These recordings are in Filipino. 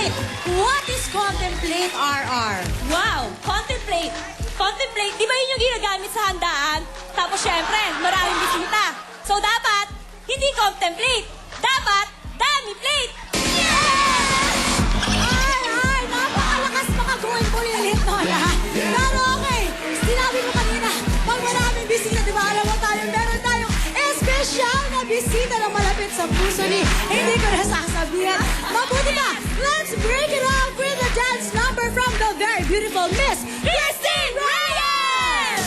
contemplate. What is contemplate, RR? Wow! Contemplate! Contemplate, di ba yun yung ginagamit sa handaan? Tapos syempre, maraming bisita. So dapat, hindi contemplate. Dapat, dami plate! Ay, napakalakas makaguhin po yung hit nun, ha? Pero okay, sinabi mo kanina, pag maraming bisita, di ba, alam mo tayo, meron tayong espesyal na bisita na malapit sa puso ni, hindi ko na sasabihin. Mabuti ka, let's break it up with a dance number from the very beautiful Miss Christine Reyes!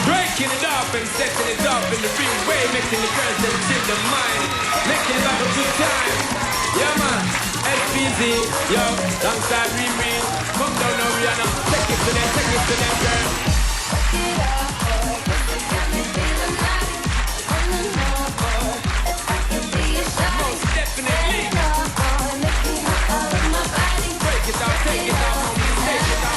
Breaking it up and setting it up in the real way, making the girls them chill the mind, making it have a good time. Yeah man, SPZ, yo, alongside Riri, come down now Rihanna, take it to them girl. Most definitely. Break it down, take it down, homie, take it down.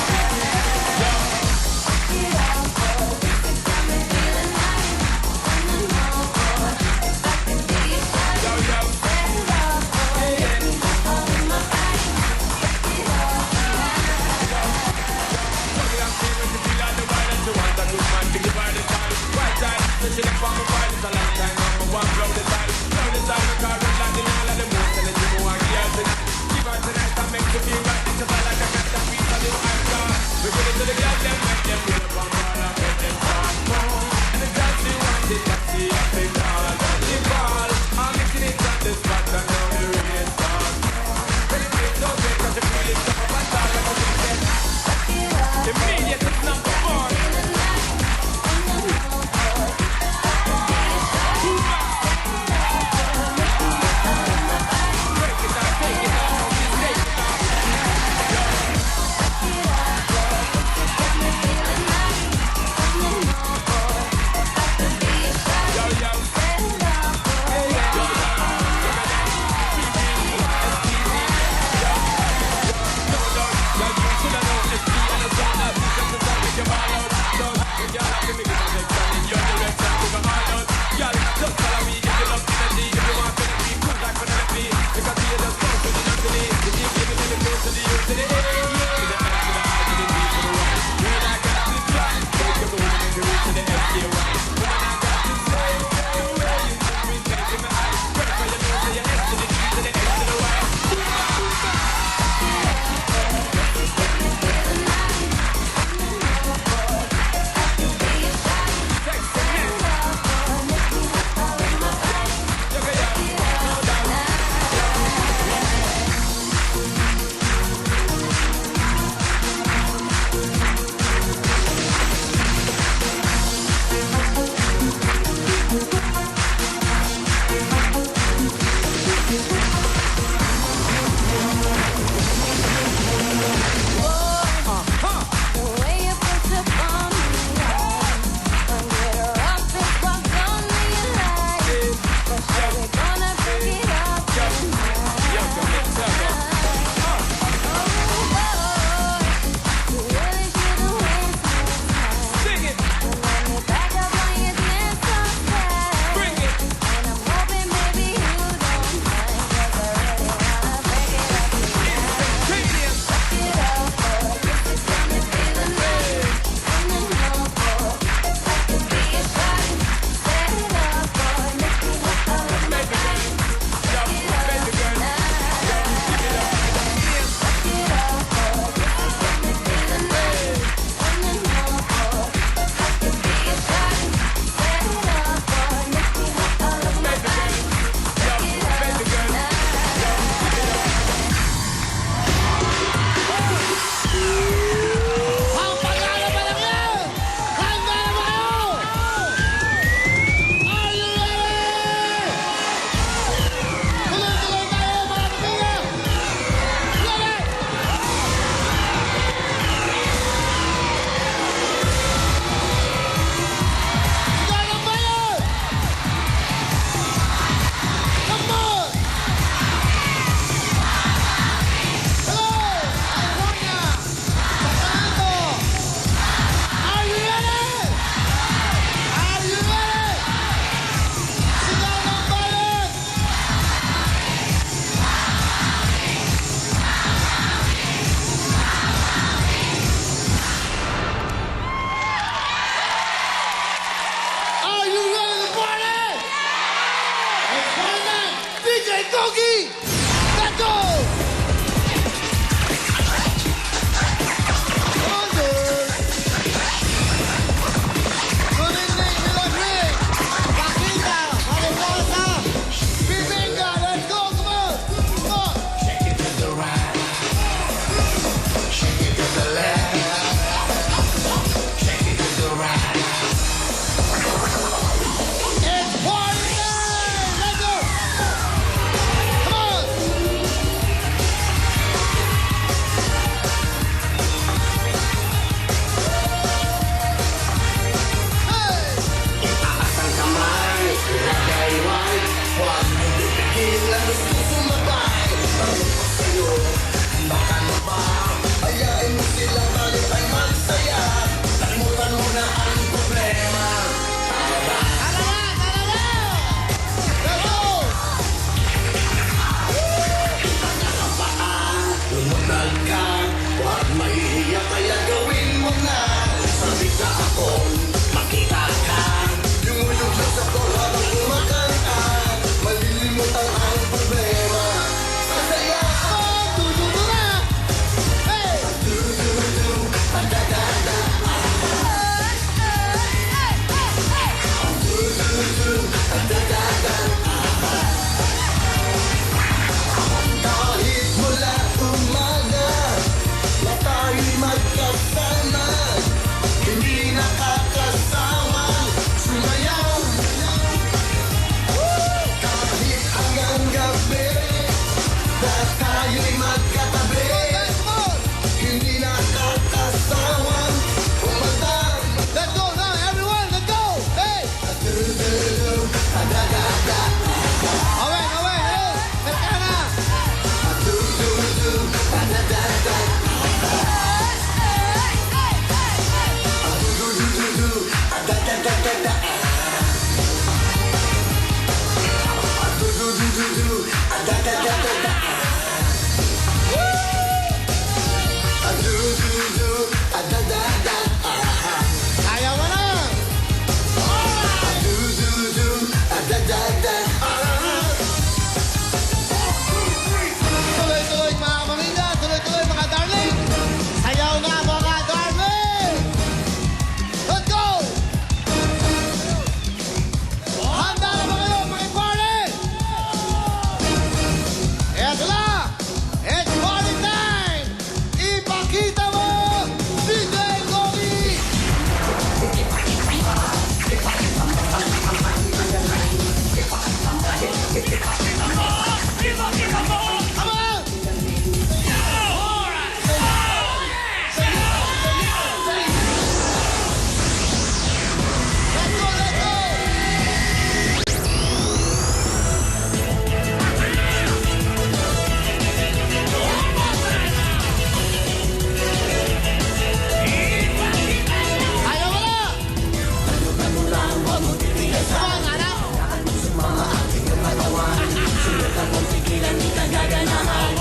kaganahan.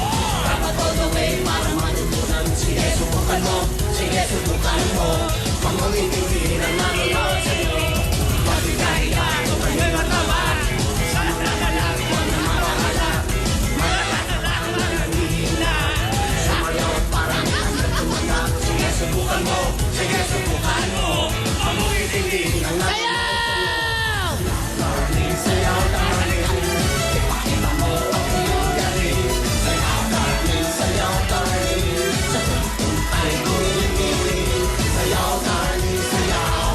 Dapat all the way para matutunan. Sige, subukan mo. Sige, subukan mo. Kung umitigil ang nalulod sa'yo. Pagkikahiya, tumayo na naman. Sana nagalag mo na mawawala. Malala na lang mananihina. Sumayaw parang nagtutumanda. Sige, subukan mo. Sige, subukan mo. Kung umitigil ang nalulod sa'yo. Sayaw, darling. Ipakita mo ang iyong galing. Sayaw, darling. Sayaw, darling. Sa tuntun ay humiling. Sayaw, darling. Sayaw.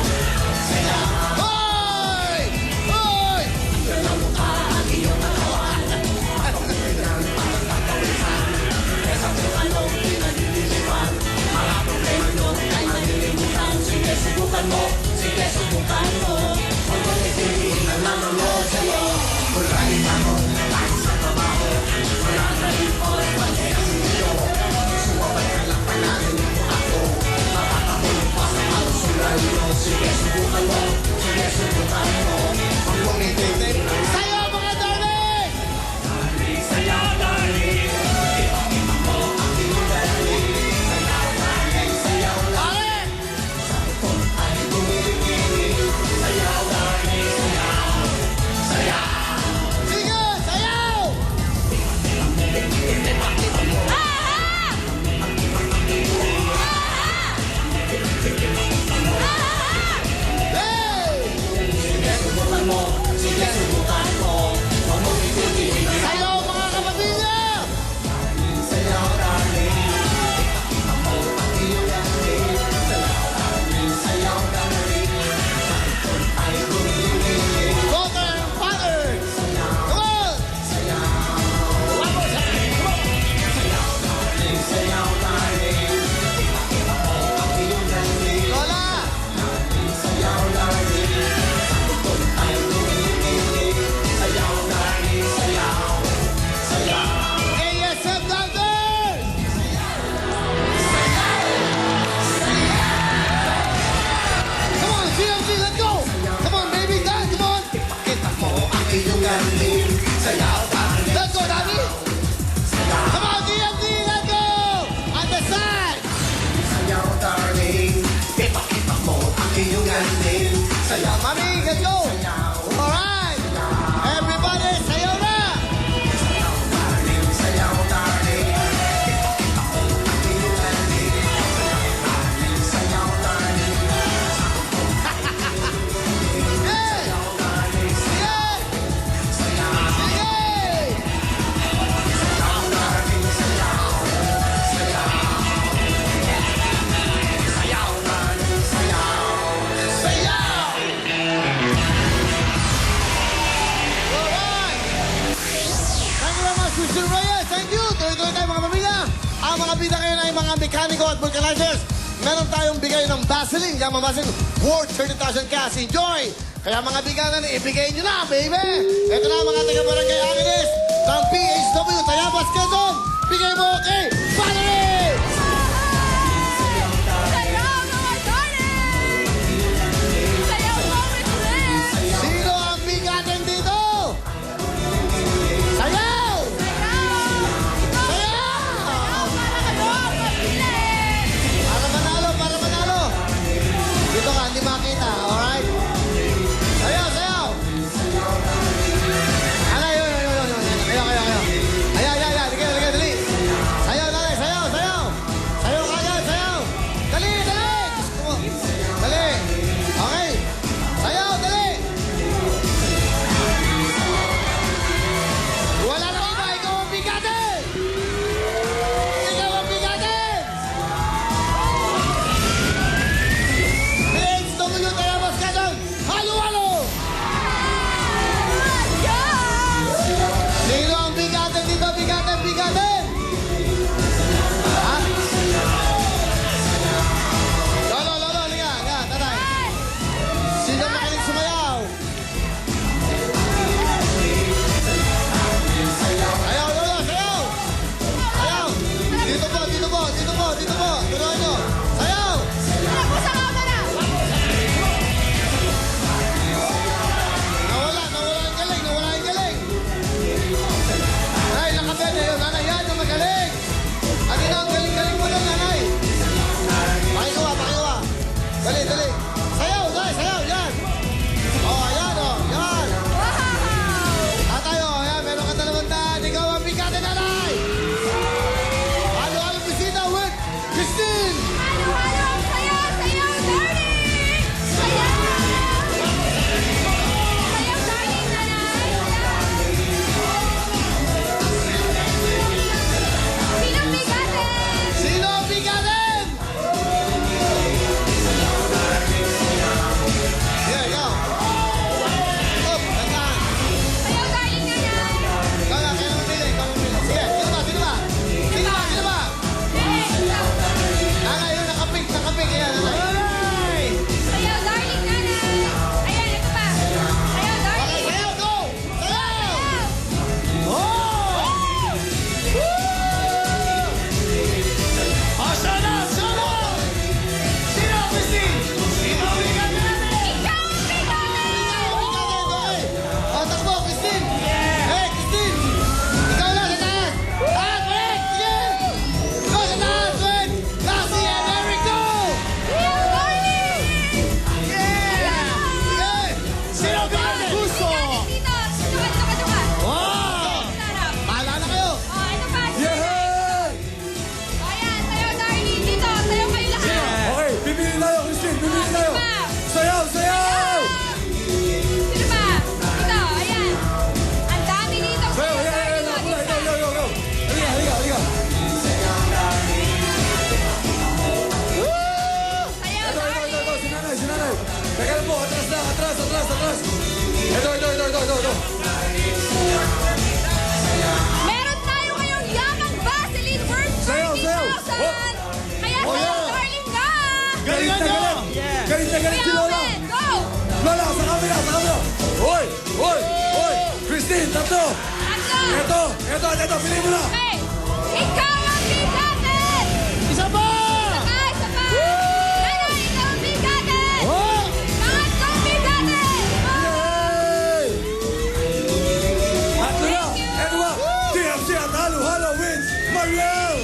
Sayaw. Hoy! Hoy! Yan ang mukha ang iyong katawan. At ang kailangan parang tatawisan. Kesa kung anong pinalililipan. Mga problema nyo ay malilimutan. Sige, subukan mo. Sige, subukan mo. Kung umitigil ang nalulod sa'yo. Mulahin ako kahit sa trabaho. Wala na rin po pati ang iyo. Sumabay ka lang panalinin mo ako. Makakahulog pa sa kalusulan mo. Sige, subukan mo. Sige, subukan mo. Kung umitigil ang Sayo mga darling! sayaw, darling. Ipakita mo ang iyong galing. Sayaw, darling. Sayaw, darling. Darling! Ay humiling. Sayaw, darling. Sayaw. Sayaw. Sige! Sayaw! Hey! Sige, subukan mo. Sige, subukan mo. Kung umitigil ang Sayo mga kapatid niya! sayaw, darling. Ipakita mo ang iyong galing. Sayaw, darling. Sayaw, darling. Ay humiling. Daughter and father! Come on! One more time! Come on! Sayaw, darling. Ipakita mo ang iyong galing. Lola! Sayaw, darling. Ay humiling. Sayaw, darling. Sayaw. Sayaw. ASM Dancers! Come on, CMC, let's go! Come on, baby, dance, come on! Ipakita mo ang iyong galing. Sayaw, darling. Let's go, Daddy! Come on, CMC, let's go! On the side! Sayaw, darling. Ipakita mo ang iyong galing. Sayaw, Mami, let's go! Alright! Everybody, sayo na! darling. Sayaw, darling. Ipakita mo ang iyong galing. Sayaw, darling. Hey! Darling. Sige! Sayaw, Sige! darling. Sayaw. Sayaw. Sayaw, darling. Sayaw. Sayaw! Alright! Thank you very much, Mr. Reyes. Thank you. Tuloy-tuloy tayo mga pamilya. Ang mga bida ngayon ay mga mekaniko at vulcanizers. Meron tayong bigay ng Vaseline. Yung mga Vaseline worth 30,000 cash. Enjoy! Kaya mga biganan, ibigay nyo na, baby! Ito na mga taga-barangay Aquiles ng PHW. Tayabas Quezon. Bigay mo kay Valerie! Sino ang bigatin dito? Sayaw! Sayaw! Para manalo, para manalo. Dito ka, hindi makita, alright? Sayaw, sayaw! Ano, yun. Kayo. Ayan, dali. Sayaw, dali, sayaw. Sayaw kagad, sayaw. Dali. Dali. Okay. Sayaw, dali. Wala nang iba, ikaw ang bigatin! Ikaw ang bigatin! PHW Tayabas Quezon, halo-halo! Sino ang bigatin dito? Bigatin! Ha? Lolo, liga, tatay. Sino makinig sumayaw? Sayaw, lolo, sayaw! Sayaw! Dito po. Turuan nyo. Sayaw! Nawala ang galing. Ay, nakabed. Ayun, Galingan nyo! Galit na galit si Lola. Owen, go! Lola, sa kamera, sa kamera. Hoy, hoy, hoy. Christine, tatlo. Tatlo! Ito, pili mo na. Okay! Ikaw ang bigatin! Isa pa! Isa pa! Nanay, ikaw ang bigatin! Oh! Pangatlong bigatin! Yay! Tatlo na. Ito ba? TFC at halo-halo wins Mariel.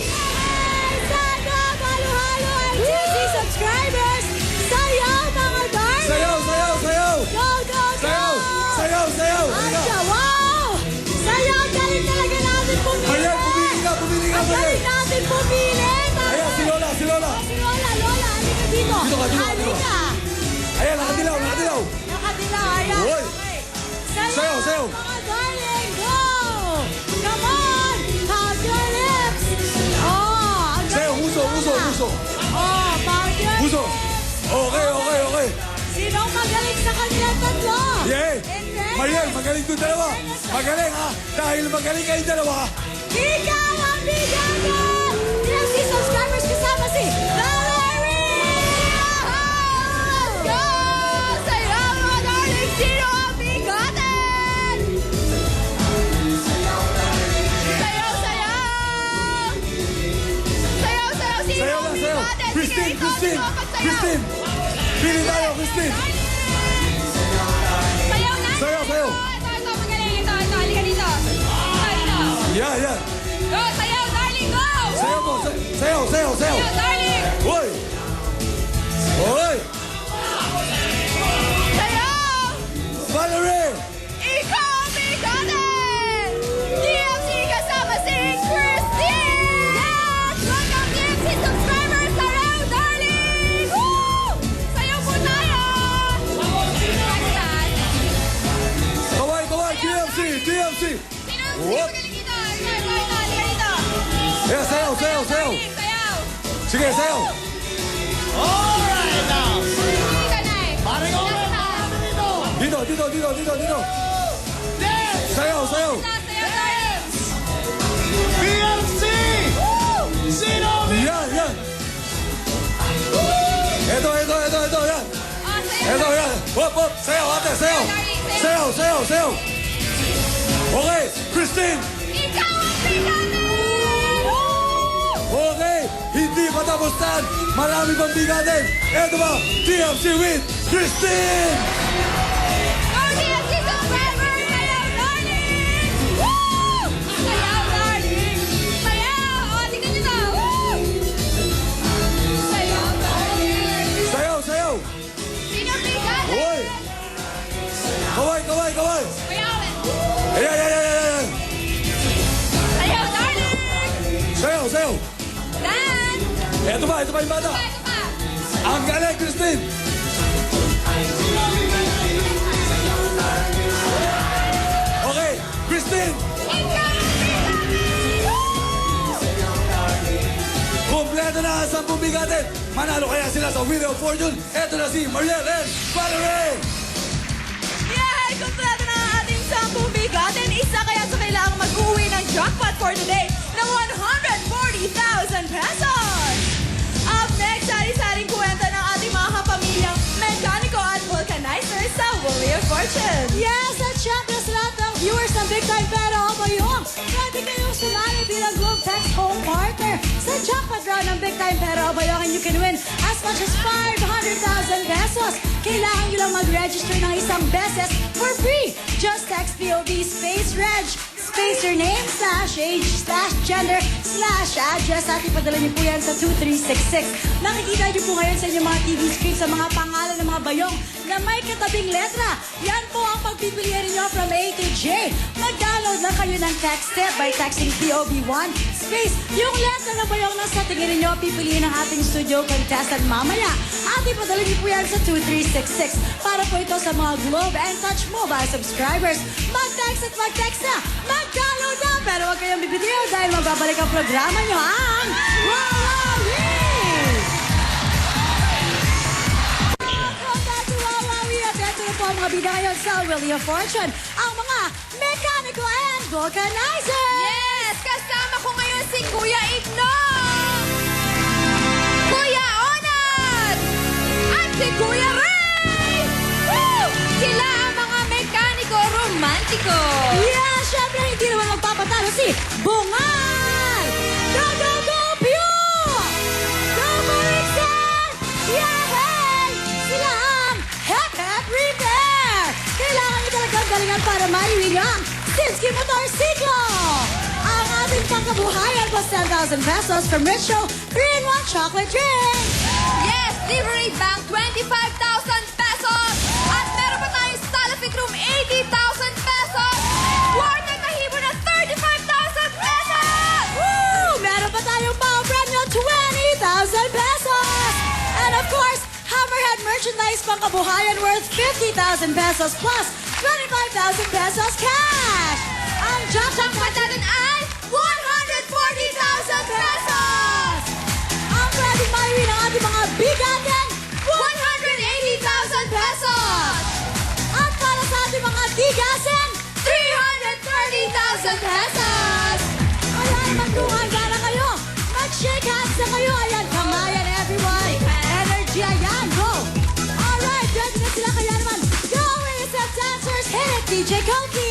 Sana halo-halo LTC subscribers! Sayaw mga darling! Sayaw, sayaw, sayaw. Go, go, go! Sayaw, sayaw, sayaw. Halika. Asya, wow! Sayaw, galing talaga natin pumili! Mariel, pumili ka, Ang Mariel. galing natin pumili! Ayan, si Lola, si Lola. Si Lola, Lola, halika dito! Dito ka, dito ka, dito ka. Halika! Ayan, nakadilaw, nakadilaw. Nakadilaw, ayan. Hoy. Okay. Sayaw, sayaw. Mga darling, go! Come on! Hug your lips! Oh, ang Sayaw, galing uso, nila. uso, uso. Oh, hug your Uso. lips! Okay. Sinong magaling sa kanya tatlo? Yay! And then, Mariel, magaling doon dalawa. Magaling ha. Dahil magaling kayo dalawa. ikaw ang bigatin! TFC subscribers kasama si Valerie! Let's go! Sayaw mga darling! Sino ang bigatin? Sayaw, sayaw! Sayaw, sayaw! Sino Sayaw ang lang, sayaw. bigatin? Christine, Sige, ikaw, Christine. ikaw, pagsayaw. Christine. Pili tayo, Christine. Sayaw na! Sayaw, sayaw. Ito, magaling. Ito, halika dito. Ito. Yan. Go, sayaw, darling, go! Sayaw mo. Sayaw. Sayaw, darling! Hoy. Hoy. Sayaw! Valerie. Ikaw ang bigatin! TFC kasama si Christine! Yes! Welcome TFC subscribers! Sayaw, darling! Woo! Sayaw po tayo! Kaway. TFC. Sino ang Whoop. magaling dito? Ito, halika dito. Yeah, sayaw. Sayaw! Sige, sayaw. Alright now! Halika na eh. Parang Owen, marami dito! Dito. Dance! Sayaw. Sayaw, darling! PLC! Sino Yan. Ito, yan. Oh, sayaw. Yan. Hop. Sayaw, ate, sayaw. Sayaw. Okay, Christine. Ikaw ang bigatin! Okay, hindi patapusan. Marami pang bigatin. Ito ba? TFC win. Christine! Go TFC subscribers! Sayaw, darling! Woo! Sayaw, darling! Sayaw! O, tingnan nyo na! Woo! Sayaw, darling! Sayaw. Sino ang bigatin? Hoy! Kaway. Kuya Owen! Ayan. Sayaw, darling! Sayaw. Dan! Ito ba yung bata? Ito pa! Ang galing, Christine! Okay, Christine! Ikaw ang bigatin! Kompleto na ang 10 bigatin. Manalo kaya sila sa Wheel of Fortune. Ito na si Mariel and Valerie! Yay! Kompleto na ang ating 10 bigatin. Isa kaya sa kailangang mag-uwi ng jackpot for today ng 140,000 pesos! Up next, sari-saring kwenta ng ating mga kapamilyang mekaniko at vulcanizer sa Wheel of Fortune. Yes! At syempre sa lahat ng viewers ng Big Time Pero Bayong, pwede kayong sumali bilang Globe Text Home Partner sa jackpot round ng Big Time Pero Bayong, and you can win as much as 500,000 pesos. Kailangan nyo lang mag-register ng isang beses for free. Just text POV space reg, space your name, /age, /gender, /address at ipadala niyo po yan sa 2366. Nakikita niyo po ngayon sa inyong mga TV screen sa mga pangalan ng mga bayong na may katabing letra. Yan po ang pagpipilian niyo from A to J. Mag-download lang kayo ng text tip by texting POV1 space yung letra na bayong na sa tingin niyo pipiliin ng ating studio contestant mamaya. At ipadala niyo po yan sa 2366 para po ito sa mga Globe and Touch Mobile subscribers. Mag-text at mag-text na! Mag-download na! Pero huwag kayong bibitiw dahil magbabalik ang programa nyo ang Wowowee! Welcome back to Wowowee! At ito na po ang mga bida ngayon sa Wheel of Fortune, ang mga mekaniko and vulcanizer! Yes! Kasama ko ngayon si Kuya Igno! Kuya Onat! Marie Young, Sinsky Motorsiklo. Ang ating pangkabuhayan plus 10,000 pesos from Richo 3-in-1 chocolate drink. Yes, Liberate Bank, 25,000 pesos. At meron pa tayong Salafit Room, 80,000 pesos. Quarter Tahibo na 35,000 pesos. Woo! Meron pa tayong pang premyo 20,000 pesos. And of course, Hammerhead merchandise pangkabuhayan worth 50,000 pesos plus 25,000 pesos cash. Ang jackpot natin ay 140,000 pesos. Ang pwedeng maiwi ng ating mga bigatin, 180,000 pesos. at para sa ating mga tigasin, 330,000 pesos. ayan, magduhanda na kayo. Mag-shake hands na kayo. Ayan, kamayan everyone. Energy, ayan, go. Alright, ready na sila kaya naman. Go, ASF dancers, hit it, DJ Koki.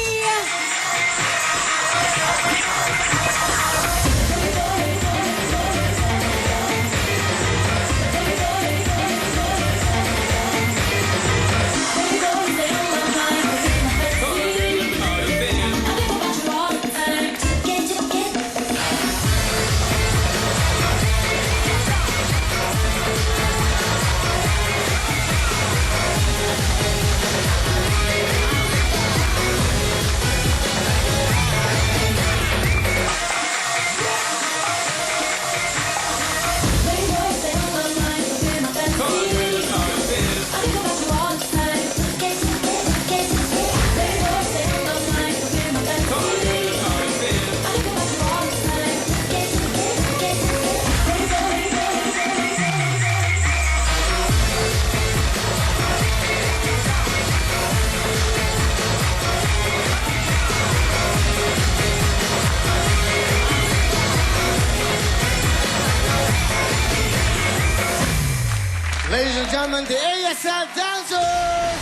Ladies and gentlemen, the ASL Dancers!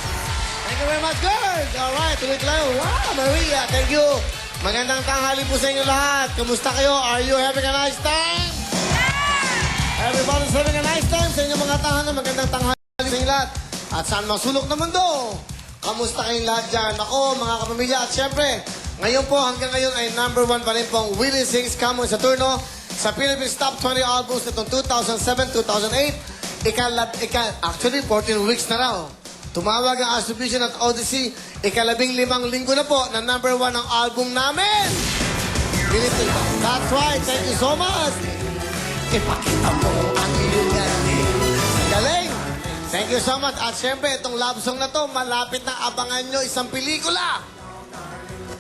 Thank you very much, girls! Alright, tuloy tayo. Wow, Maria, thank you! Magandang tanghali po sa inyo lahat. Kamusta kayo? Are you having a nice time? Everybody's having a nice time sa inyong mga tahanan. Magandang tanghali sa inyo lahat. At saan mang sulok ng mundo? Kamusta kayong lahat dyan? Ako, mga kapamilya, at syempre, ngayon po, hanggang ngayon ay #1 pa rin pong Willie Sings Camo sa turno sa Philippines Top 20 Albums nitong 2007-2008. Actually, 14 weeks na raw. Tumawag ang Astrovision at Odyssey. 15 linggo na po na #1 ang album namin. That's right. Thank you so much. Ipakita mo ang iyong galing. Galing. Thank you so much. At syempre, itong love song na to, malapit na abangan nyo isang pelikula.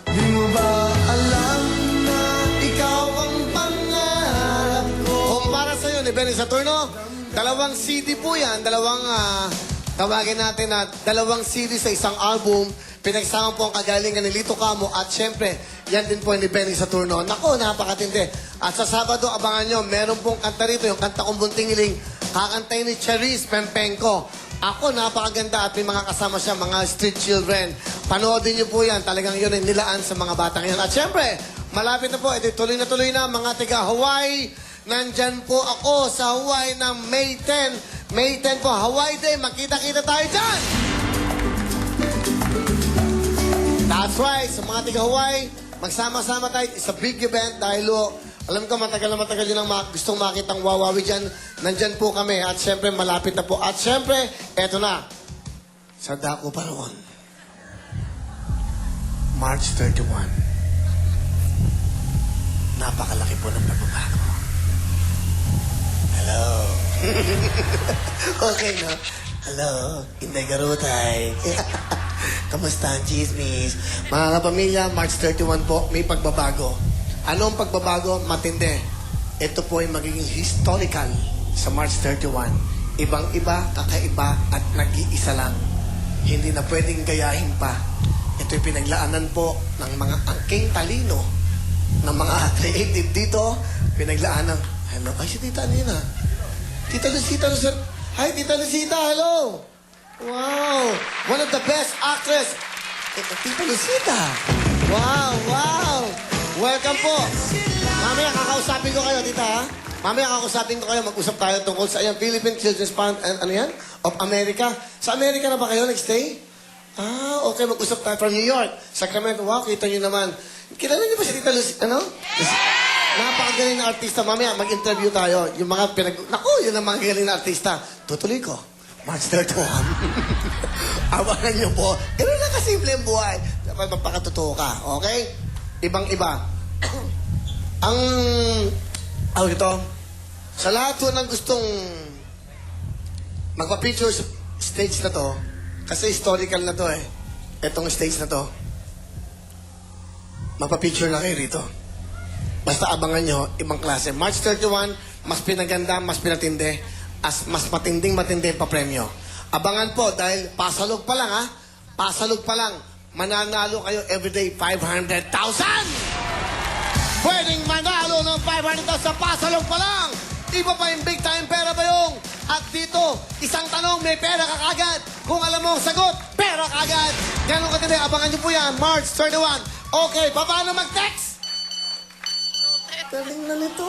Di mo ba alam na ikaw ang pangarap ko? Kung para sa'yo ni Benny Saturno, 2 CD po yan. Tawagin natin na 2 CD sa isang album. Pinagsama po ang kagalingan ni Lito Camo. At syempre, yan din po ni Benny Saturno. Nako, napakatindi. At sa Sabado, abangan nyo, meron pong kanta rito, yung kanta kong Bunting Hiling. Kakantay ni Cherise Pempenko. Ako, napakaganda at may mga kasama siya, mga street children. Panoodin niyo po yan. Talagang yun ay nilaan sa mga batang yan. At syempre, malapit na po. Ito, tuloy na mga taga Hawaii. Nandyan po ako sa Hawaii ng May 10. May 10 po, Hawaii Day. Magkita-kita tayo dyan! That's right. Sa mga taga Hawaii, magsama-sama tayo. It's a big event dahil alam ko matagal yun ang gustong makitang wawawi dyan. Nandyan po kami. At syempre, malapit na po. At syempre, eto na. Sa Daco Paraon. March 31. Napakalaki po ng pagbabago. Hello. Okay, no? Hello. Inday Garutay. Kamusta ang chismis? Mga kapamilya, March 31 po, may pagbabago. Anong pagbabago? Matindi. Ito po ay magiging historical sa March 31. Ibang-iba, kakaiba, at nag-iisa lang. Hindi na pwedeng gayahin pa. Ito'y pinaglaanan po ng mga angking talino ng mga creative dito. Pinaglaanan. Hello. Ay, si Tita ano yun, ha? Tita Lucita. Hi, Tita Lucita. Hello. Wow. One of the best actress. Tita Lucita. Wow. Welcome po. Mamaya kakausapin ko kayo, Tita, ha? Mamaya kakausapin ko kayo. Mag-usap tayo tungkol sa Philippine Children's Fund, ano yan? Of America. Sa Amerika na ba kayo nag-stay? Okay, mag-usap tayo from New York. Sacramento, wow, kita nyo naman. Kilala niyo ba si Tita Lucy, ano? Napakagaling na artista. Mamaya, mag-interview tayo. Yung mga Naku, yun ang mga galing na artista. Tutuloy ko. March 31. Abangan niyo po. Ganun lang kasimple ang buhay. Dapat magpakatotoo ka, okay? Ibang-iba. Ito, sa lahat po ng gustong magpa-picture sa stage na to, kasi historical na to eh. Itong stage na to. Magpa-picture na kayo rito. Basta abangan nyo, ibang klase. March 31, mas pinaganda, mas pinatindi, mas matinding-matindi pa premyo. Abangan po dahil pasalog pa lang ha. Pasalog pa lang. Mananalo kayo everyday 500,000! Pwedeng manalo ng 500,000 sa pasalog pa lang! Iba pa yung big time pera ba yung? At dito, isang tanong, may pera ka kagad. Kung alam mo ang sagot, pera kagad. Ganun katindi, abangan nyo po yan, March 31. Okay, paano mag-text? Galing na nito.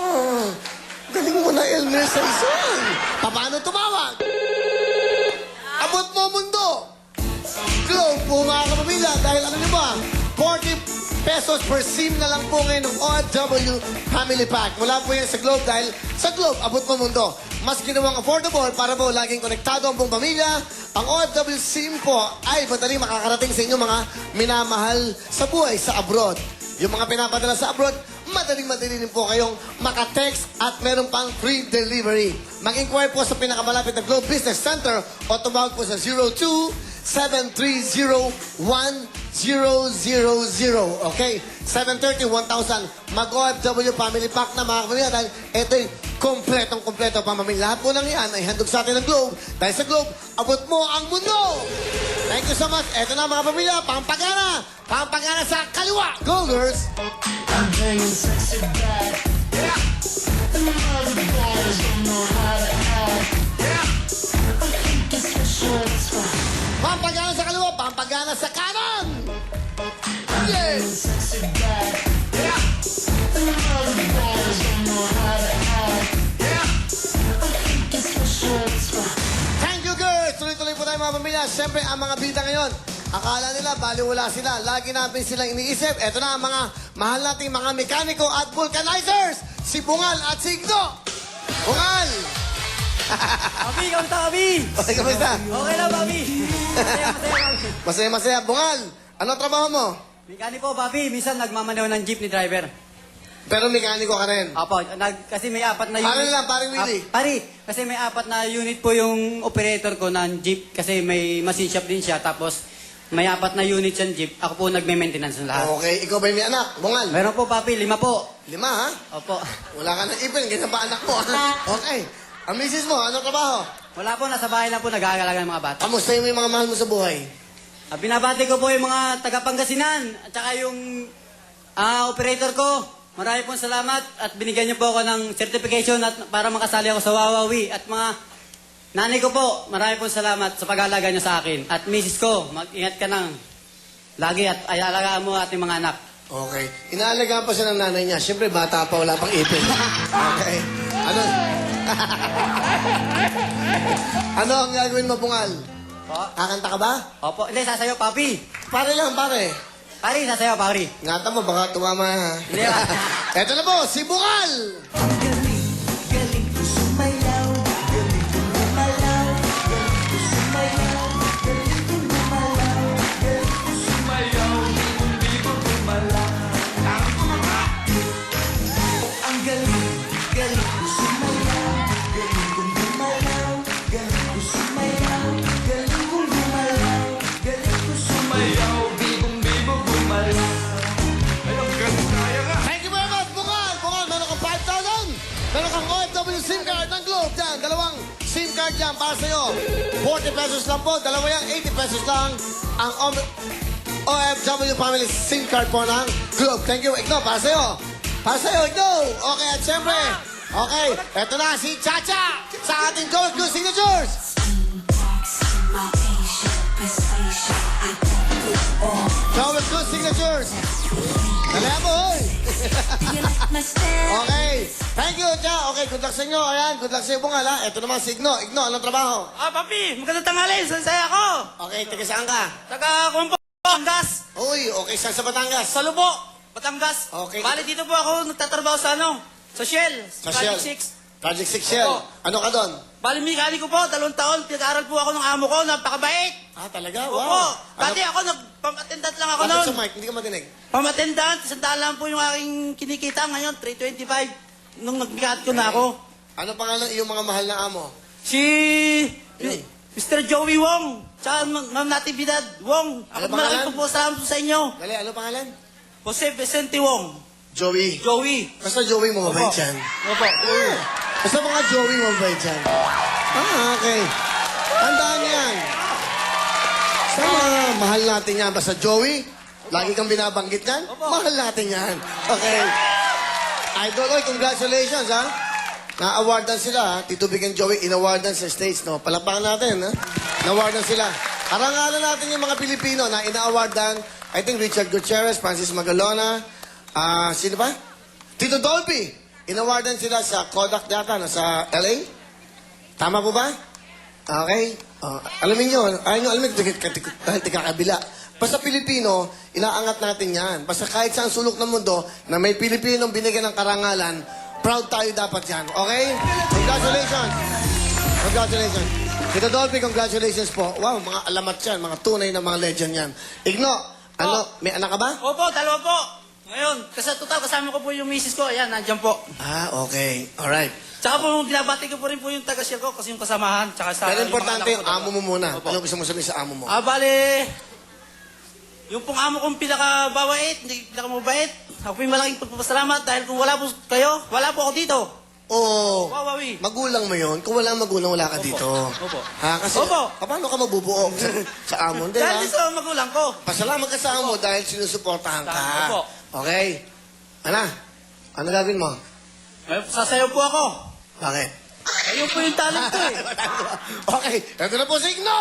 Galing mo na, Elmer Saison. Paano tumawag? Abot mo mundo. Globe po mga kapamilya. Dahil ano nyo ba? 40 pesos per SIM na lang po ngayon ng OFW Family Pack. Mula po yan sa Globe dahil sa Globe, abot mo mundo. Mas ginawang affordable para po laging konektado ang buong pamilya. Ang OFW SIM po ay madali makakarating sa inyo mga minamahal sa buhay sa abroad. Yung mga pinapadala sa abroad, madaling-madali din po kayong makatext at meron pang free delivery. Mag-inquire po sa pinakamalapit na Globe Business Center o tumawag po sa 02-730-1000. Okay? 730-1000. Mag-OFW Family Pack na mga kapamilya dahil ito'y kompletong-kompleto pamamilya. Lahat po ng yan ay handog sa atin ng Globe. Dahil sa Globe, abot mo ang mundo! Thank you so much. Ito na mga pamilya, pampagana! Pampagana sa kaliwa! Go, girls! I'm bringing sexy back. Yeah. And the other boys don't know how to act. Yeah. I think it's for sure it's fine. Pampagana sa kaliwa, pampagana sa kanan! I'm Yes! bringing sexy back. Yeah. And the other boys don't know how to act. Yeah. I think it's for sure it's fine. Thank you, girls! Tuloy-tuloy po tayo mga pamilya. Siyempre, ang mga bida ngayon, akala nila, baliwala sila. Lagi natin silang iniisip. Ito na ang mga mahal nating mga mekaniko at vulcanizers. Si Bungal at si Igno. Bungal! Papi, kamusta Papi? Okay, kamusta? Okay lang Papi. Masaya, Papi. Masaya-masaya. Bungal, ano trabaho mo? Mekani po Papi, minsan nagmamaneho ng jeep ni driver. Pero mekaniko ka rin. Opo, kasi may 4 na unit. Paano lang, paring Willie? Pari, kasi may 4 na unit po yung operator ko ng jeep. Kasi may machine shop din siya. Tapos may 4 na unit yung jeep. Ako po nagme-maintenance ng lahat. Okay, ikaw ba may anak? Bungal? Meron po Papi, 5 po. 5, ha? Opo. Wala ka ng ipin, ganyan pa anak mo. Okay. Ang misis mo, ano trabaho? Wala po, nasa bahay lang po nag-aagalaga ng mga bata. Kamusta yung mga mahal mo sa buhay? Binabati ko po yung mga taga-Pangasinan at saka yung operator ko. Marami pong salamat at binigyan niyo po ako ng certification at para makasali ako sa Wawawi. At mga nanay ko po, marami pong salamat sa pag-aalaga niyo sa akin. At misis ko, mag-ingat ka ng lagi at ay alagaan mo ating mga anak. Okay. Inaalagaan pa siya ng nanay niya. Siyempre, bata pa, wala pang ipin. Okay. Ano? Ano ang gagawin mo, Bungal? Po? Kakanta ka ba? Opo, hindi, sasayo, Papi. Pare lang, pare. Pari, sasayo, Pari. Ingatan mo, baka tumama. ha? Hindi ba? Eto na po, si Bungal! Galing ko sumayaw, galing ko gumalaw, galing ko sumayaw, galing ko gumalaw, galing ko sumayaw, hindi ko gumalaw. Ang galing, galing ko sumayaw, galing ko gumalaw, galing ko sumayaw, galing ko gumalaw, galing ko sumayaw, bibong-bibo gumalaw. Thank you very much, Bungal! Bungal, meron kang 5,000! Meron kang OFW SIM card ng Globe dyan. 2 SIM card dyan para sa'yo. 40 pesos lang po. 2 yan, 80 pesos lang. Ang OFW Family SIM card po ng Globe. Thank you, Igno. Para sa'yo. Para sa'yo, Igno. Okay, at syempre, okay, eto na si Chacha sa ating Gold Good Signatures. Gold Good Signatures. Kaya mo, hoy. Okay. Thank you. siya. Okay, good luck sa inyo. Ayan, good luck sa iyo, Bungal, ha? Ito naman si Igno. Igno, anong trabaho? Papi, magandang tanghali. Sansaya ako. Okay, taga saan ka? Taga Kumpo, Batangas. Uy, okay, saan sa Batangas? Sa Lubo, Batangas. Okay. Bali, dito po ako nagtatrabaho sa sa Shell. Sa Project Shell. 6. Project 6 Shell. Opo. Ano ka doon? Bali, mekaniko po, 2 taon. Pinag-aaral po ako ng amo ko, napakabait. Ah, talaga? Opo. Wow. Dati ako, nagpam-attendant lang ako Bakit noon. sa mic? Hindi ka matinig. Pam-attendant, 100 lang po yung aking kinikita. Ngayon, 325. Nung nagbigat ko na ako. Ano pangalan iyong mga mahal na amo? Si Mr. Joey Wong. Tsaka Ma'am Natividad Wong. Ako Ano pangalan? malaking pagpapasalamat po sa inyo. Dali, ano pangalan? Jose Vicente Wong. Joey. Joey. Basta Joey mo, mabait Opo. yan. Opo. Basta mga Joey mo, mabait yan. Ah, okay. Tandaan yan. Sa mga mahal natin yan, basta Joey, lagi kang binabanggit yan, mahal natin yan. Okay. Idol, oy, congratulations, ha? Na-awardan sila, ha? Tito Big and Joey, in-awardan sa stage, no? Palakpakan natin, ha? Na-awardan sila. Karangalan natin yung mga Pilipino na ina-awardan. I think Richard Gutierrez, Francis Magalona, sino ba? Tito Dolphy. In-awardan sila sa Kodak data, no? Sa LA. Tama po ba? Okay. Alamin nyo, alamin kabila. Basta Pilipino, inaangat natin yan. Basta kahit saan sulok ng mundo na may Pilipinong binigyan ng karangalan, proud tayo dapat yan. Okay? Congratulations. Congratulations. Tito Dolphy, congratulations po. Wow, mga alamat yan. Mga tunay na mga legend yan. Igno, may anak ka ba? Opo, 2 po. Ngayon, kasi total kasama ko po yung misis ko. Ayan, nandyan po. Ah, okay. Alright. Tsaka po, binabati ko po rin po yung taga-share ko kasi yung kasamahan. Tsaka sa Pero yung importante mga yung anak ko. amo mo muna. Opo. Ano gusto mo sabihin sa amo mo? Bale, yung pong amo kong pinaka-bawait, hindi pinaka-mabait. Ako po yung malaking pagpapasalamat dahil kung wala po kayo, wala po ako dito. Oo. Wawawi. Magulang mo yun. Kung wala magulang, wala ka dito. Opo. Ha? Kasi, Opo. paano ka mabubuo sa amo? Hindi, Dahil ha? din sa magulang ko. Pasalamat ka sa amo dahil sinusuportahan ka. Opo. Okay. Ano gagawin mo? Sasayaw po ako. Bakit? Ayun po yung talent ko eh. Okay. Ito na po si Igno!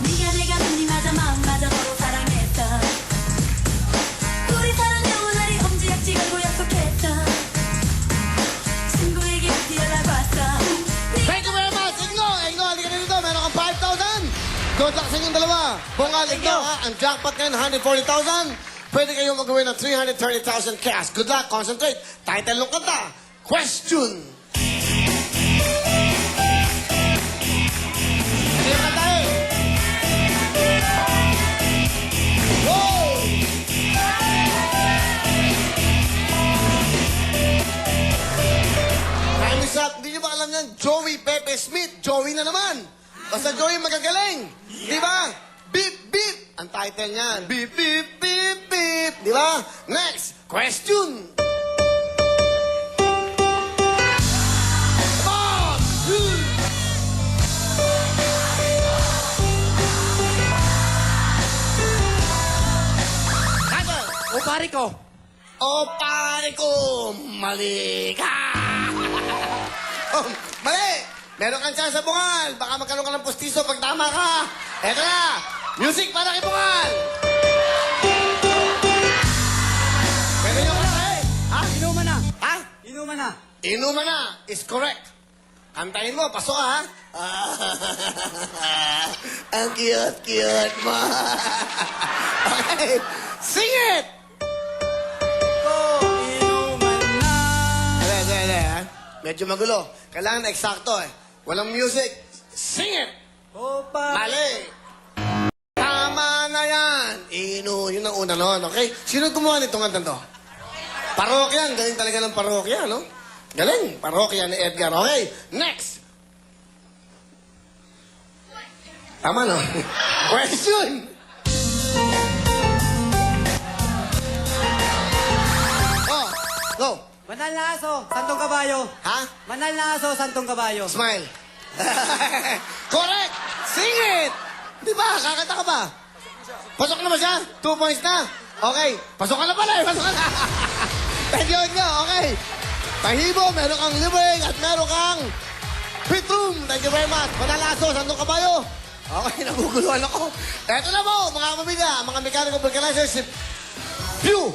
네가 내가 눈이 맞아 마음 맞아 서로 사랑했어 우리 사랑 영원하리 엄지약지 걸고 약속했어 친구에게 뛰어나고 왔어 Thank you very much, Igno! Igno, halika na dito. Meron kang 5,000. Good luck sa inyong dalawa. Bungal, Igno, ha? Ang jackpot ngayon, 140,000. Pwede kayong magawin ng 330,000 cash. Good luck, concentrate. Title ng kanta, Question. Ano yung kanta eh? Wow! Time is up. Hindi nyo ba alam yan? Joey Pepe Smith. Joey na naman. Basta Joey magagaling. Di ba? Beep, beep. Ang title niyan. Beep, beep, beep, beep. Di ba? Next. Question. Bob! Title. O pare ko. O pare ko, mali ka! Oh, mali! Meron kang chance sa Bungal. Baka magkaroon ka ng postiso pag tama ka. Eto na! Music para kay Bungal! Pero yung wala eh. Ha? Inuman na. Ha? Inuman na. Inuman na is correct. Kantahin mo, pasok ka ha? Ang cute-cute mo. Okay, sing it! Inuman na. Dali, ha? Medyo magulo. Kailangan na eksakto eh. Walang music. Sing it! O pare. Mali! Tama na yan! Yun ang una noon, okay? Sino gumawa nitong kantang to? Parokya. Ang galing talaga ng parokya, no? Galing. Parokya ni Edgar. Okay, next! Tama, no? Question! Oh, go! Manal na aso, santong kabayo. Ha? Manal na aso, santong kabayo. Smile. Correct! Sing it! Di ba? Kakanta ka ba? Pasok na ba siya? 2 points na. Okay, pasok ka na pala eh. Pasok ka na. Thank you, okay. Tahibo, meron kang libreng at meron kang pitum. Thank you very much. Manalaso, sandong kabayo. Okay, naguguluhan ako. Eto na po, mga kamiga, mga mechanical vulcanizers, si Pew.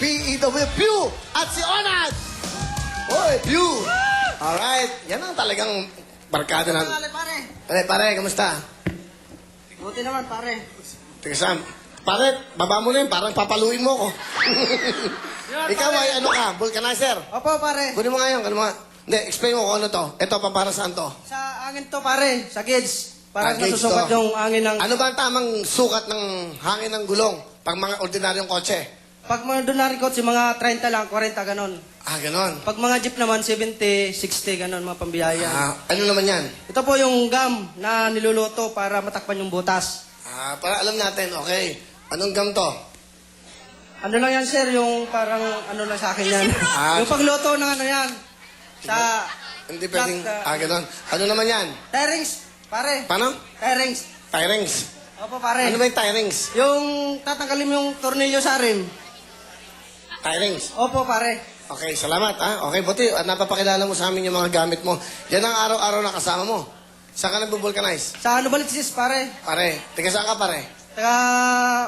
P-E-W, Pew. At si Onad. Oy, Pew. Alright, yan ang talagang barkada na. Pare, kamusta? Buti naman, pare. Teka, Sam. Pare, baba mo na yun, parang papaluin mo ko. Ikaw ay ano ka, vulcanizer? Opo, pare. Kunin mo nga yun, Hindi, explain mo kung ano to. Ito, para saan to? Sa angin to, pare. Sa kids. Para Gauge nasusukat to. yung angin ng... Ano ba ang tamang sukat ng hangin ng gulong pag mga ordinaryong kotse? Pag mga ordinary coach, yung mga 30 lang, 40, ganon. Ah, ganon. Pag mga jeep naman, 70, 60, ganon, mga pambiyaya. Ano naman yan? Ito po yung gum na niluluto para matakpan yung butas. Para alam natin, okay. Anong gam to? Ano lang yan, sir, yung parang ano lang sa akin yan. Yung pagluto ng ano yan. Sa... Hindi pwedeng, ganon. Ano naman yan? Tirings, pare. Paano? Tirings. Tirings. Opo, pare. Ano ba yung tirings? Yung tatanggalin mo yung tornilyo sa rim. Tirings. Opo, pare. Okay, salamat. Okay, buti. Napapakilala mo sa amin yung mga gamit mo. Yan ang araw-araw na kasama mo. Saan ka nagbo-vulcanize? Sa ano balitsis, pare? Pare, tiga saan ka pare? Taga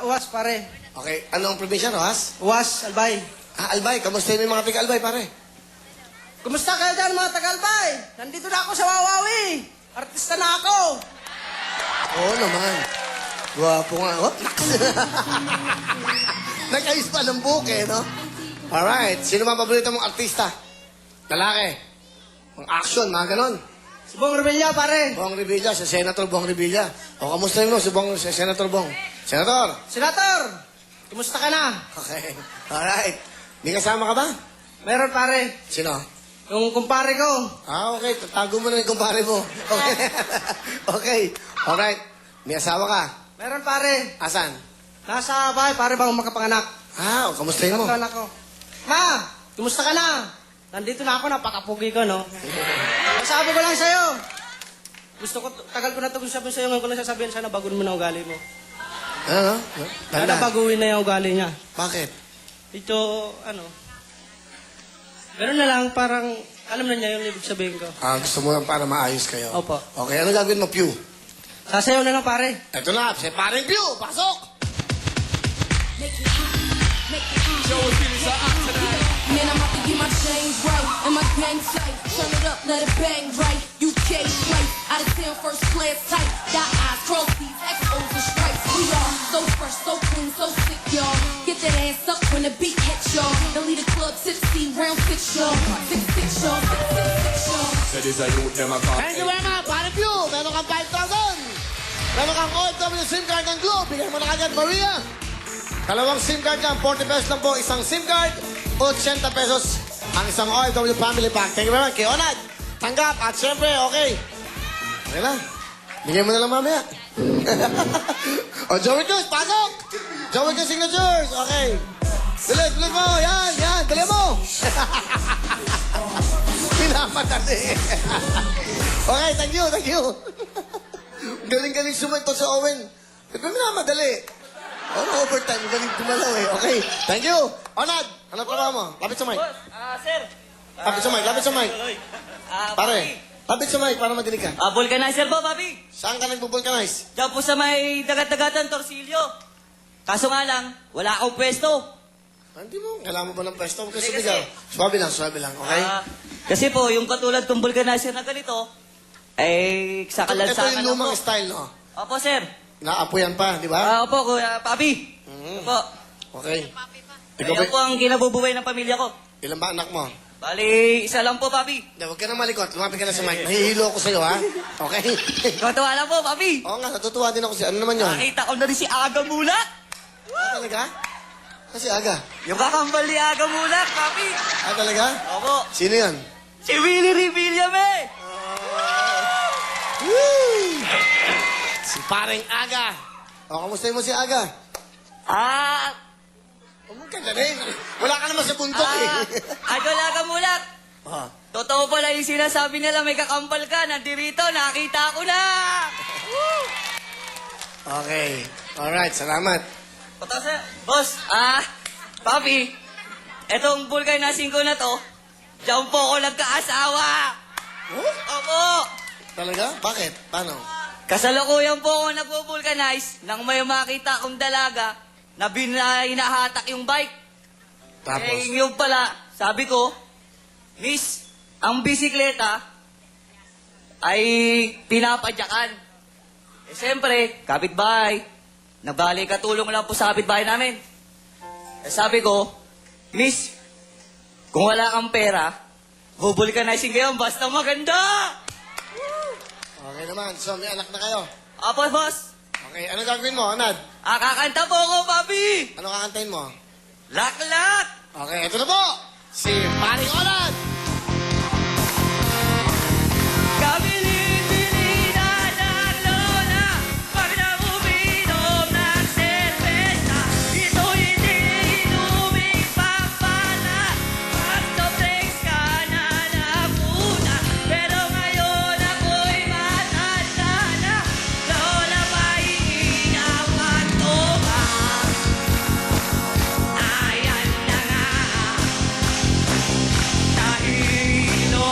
Uwas, pare. Okay, anong probinsya, Rojas? Uwas, Albay. Albay, kamusta yung mga taga-Albay, pare? Kumusta kayo dyan, mga taga-Albay? Nandito na ako sa Wawawi. Artista na ako. Oo naman. Gwapo nga. Oh, naks. Nag-ayos pa ng buke, no? Alright, sino ba paborito mong artista? Lalaki. Ang action, mga ganon. Si Bong Rebilla, pare. Bong Revilla, si Senator Bong Revilla. O, kamusta mo si Senator Bong? Senator! Senator, kumusta ka na? Okay. Alright. May kasama ka ba? Meron, pare. Sino? Yung kumpare ko. Okay. Tago mo na yung kumpare mo. Okay. Okay. Alright. May asawa ka? Meron, pare. Asan? Nasa bahay, pare, bang makapanganak. Kamustahin mo? Kapanganak ko. Ma, kumusta ka na? Nandito na ako, napakapugi ko, no? Masabi ko lang sa'yo. Gusto ko, tagal ko na ito kung sabihin sa'yo, ngayon ko lang sasabihin, sana baguhin mo na ugali mo. Ano? Sana baguhin na yung ugali niya. Bakit? Ito, ano, gano'n na lang, parang, alam na niya yung ibig sabihin ko. Gusto mo lang para maayos kayo? Opo. Okay, ano gagawin mo, Pew? Sasayaw na lang, pare. Ito na, si paring Pew! Pasok! Man, I'm about to get my chains right and my gang tight. Turn it up, let it bang right. UK flight, out of town, first class tight. Dot eyes, cross T's, XOs and stripes. We are so fresh, so clean, so sick, y'all. Get that ass up when the beat hits, y'all. Now lead the club tipsy, round 6, y'all. 6, y'all. 6, y'all. So this a youth them a call. Thank you very much, paring Pew! Meron kang 5,000! Meron kang OFW SIM card ng Globe. Bigay mo na kagad, Maria. Dalawang SIM card lang, 40 pesos lang po. Isang SIM card, 80 pesos. Ang isang OFW Family Pack. Thank you very much. Kay Onad, tanggap. At syempre, okay. Okay lang. Bigay mo na lang mamaya. Joey Cruz, pasok! Joey Cruz signatures. Okay. Bilis mo. Yan. Dali mo. Pinapadali. Okay, thank you. Galing sumunod to sa Owen. Ito minamadali. Overtime, galing tumalaw eh. Okay, thank you. Onad, ano trabaho mo? Lapit sa mic. Sir. Lapit sa mic. Pare, lapit sa mic para madinig ka. Vulcanizer po, papi. Saan ka nagpo-vulcanize? Diyan po sa may dagat-dagatan, Torsilyo. Kaso nga lang, wala akong pwesto. Hindi mo, kailangan mo ba ng pwesto? Kasi Kasi- sumigaw. Suwabe lang, okay? Kasi po, yung katulad kong vulcanizer na ganito, ay sa Ito kalansangan yung lumang po. style, no? Opo, sir. Naapuyan pa, di ba? Opo, kuya, papi. Opo. Okay. Ikaw Ayan po ba, ang kinabubuhay ng pamilya ko. ilan ba anak mo? Bali, isa lang po, papi. Hindi, huwag ka na malikot. Lumapit ka na sa mic. Nahihilo ako sa'yo, ha? Okay? Katuwa lang po, papi. Oo nga, natutuwa din ako siya. Ano naman yun? Nakita ko na rin si Aga Mulak. Talaga? Kasi aga. Yung kakambal ni Aga Mulak, papi. Talaga? Opo. Sino yan? Si Willie Revillame. Woo! Si Paring Aga. Kamusta mo si Aga? Huwag ka na rin. Wala ka naman sa bundok eh. Idol Aga Mulak. Ah. Totoo pala yung sinasabi nila may kakambal ka. Nandirito, nakita ko na. Okay. Alright, salamat. Boss, Papi, etong vulcanizing ko na to, diyan po ako nagkaasawa. Oh? Opo. Talaga? Bakit? Paano? Kasalukuyan po ako nagpo-vulcanize nang may makita akong dalaga na hinahatak yung bike. Tapos? Yung pala, sabi ko, Miss, ang bisikleta ay pinapadyakan. Siyempre, kapitbahay. Nagbalik katulong lang po sa kapitbahay namin. Sabi ko, Miss, kung wala kang pera, bubulkanizing kayo basta maganda. Okay naman. So, may anak na kayo. Apo, boss. Okay, ano gagawin mo, Anad? Kakanta po ako, papi. Ano kakantayin mo? Laklat. Okay, ito na po! Si Paring Onad! Kabili-bili na ng lola pag nauminom ng serbesa. Ito hindi inuming pampana. Magto-flex ka na lang muna. Pero ngayon ako'y matanda na. Lola, maingat magtoma. Ayan na nga. Nainom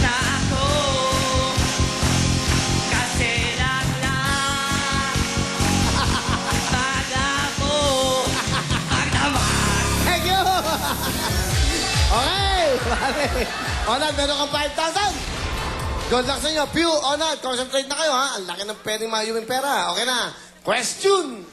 na ako kasi laklat pag ako magdamag. Thank you! Okay! Pare! Onad, meron kang 5,000! Good luck sa inyo. Pew, Onad, concentrate na kayo, ha? Ang laki ng pwedeng mayuming pera. Okay na. Question!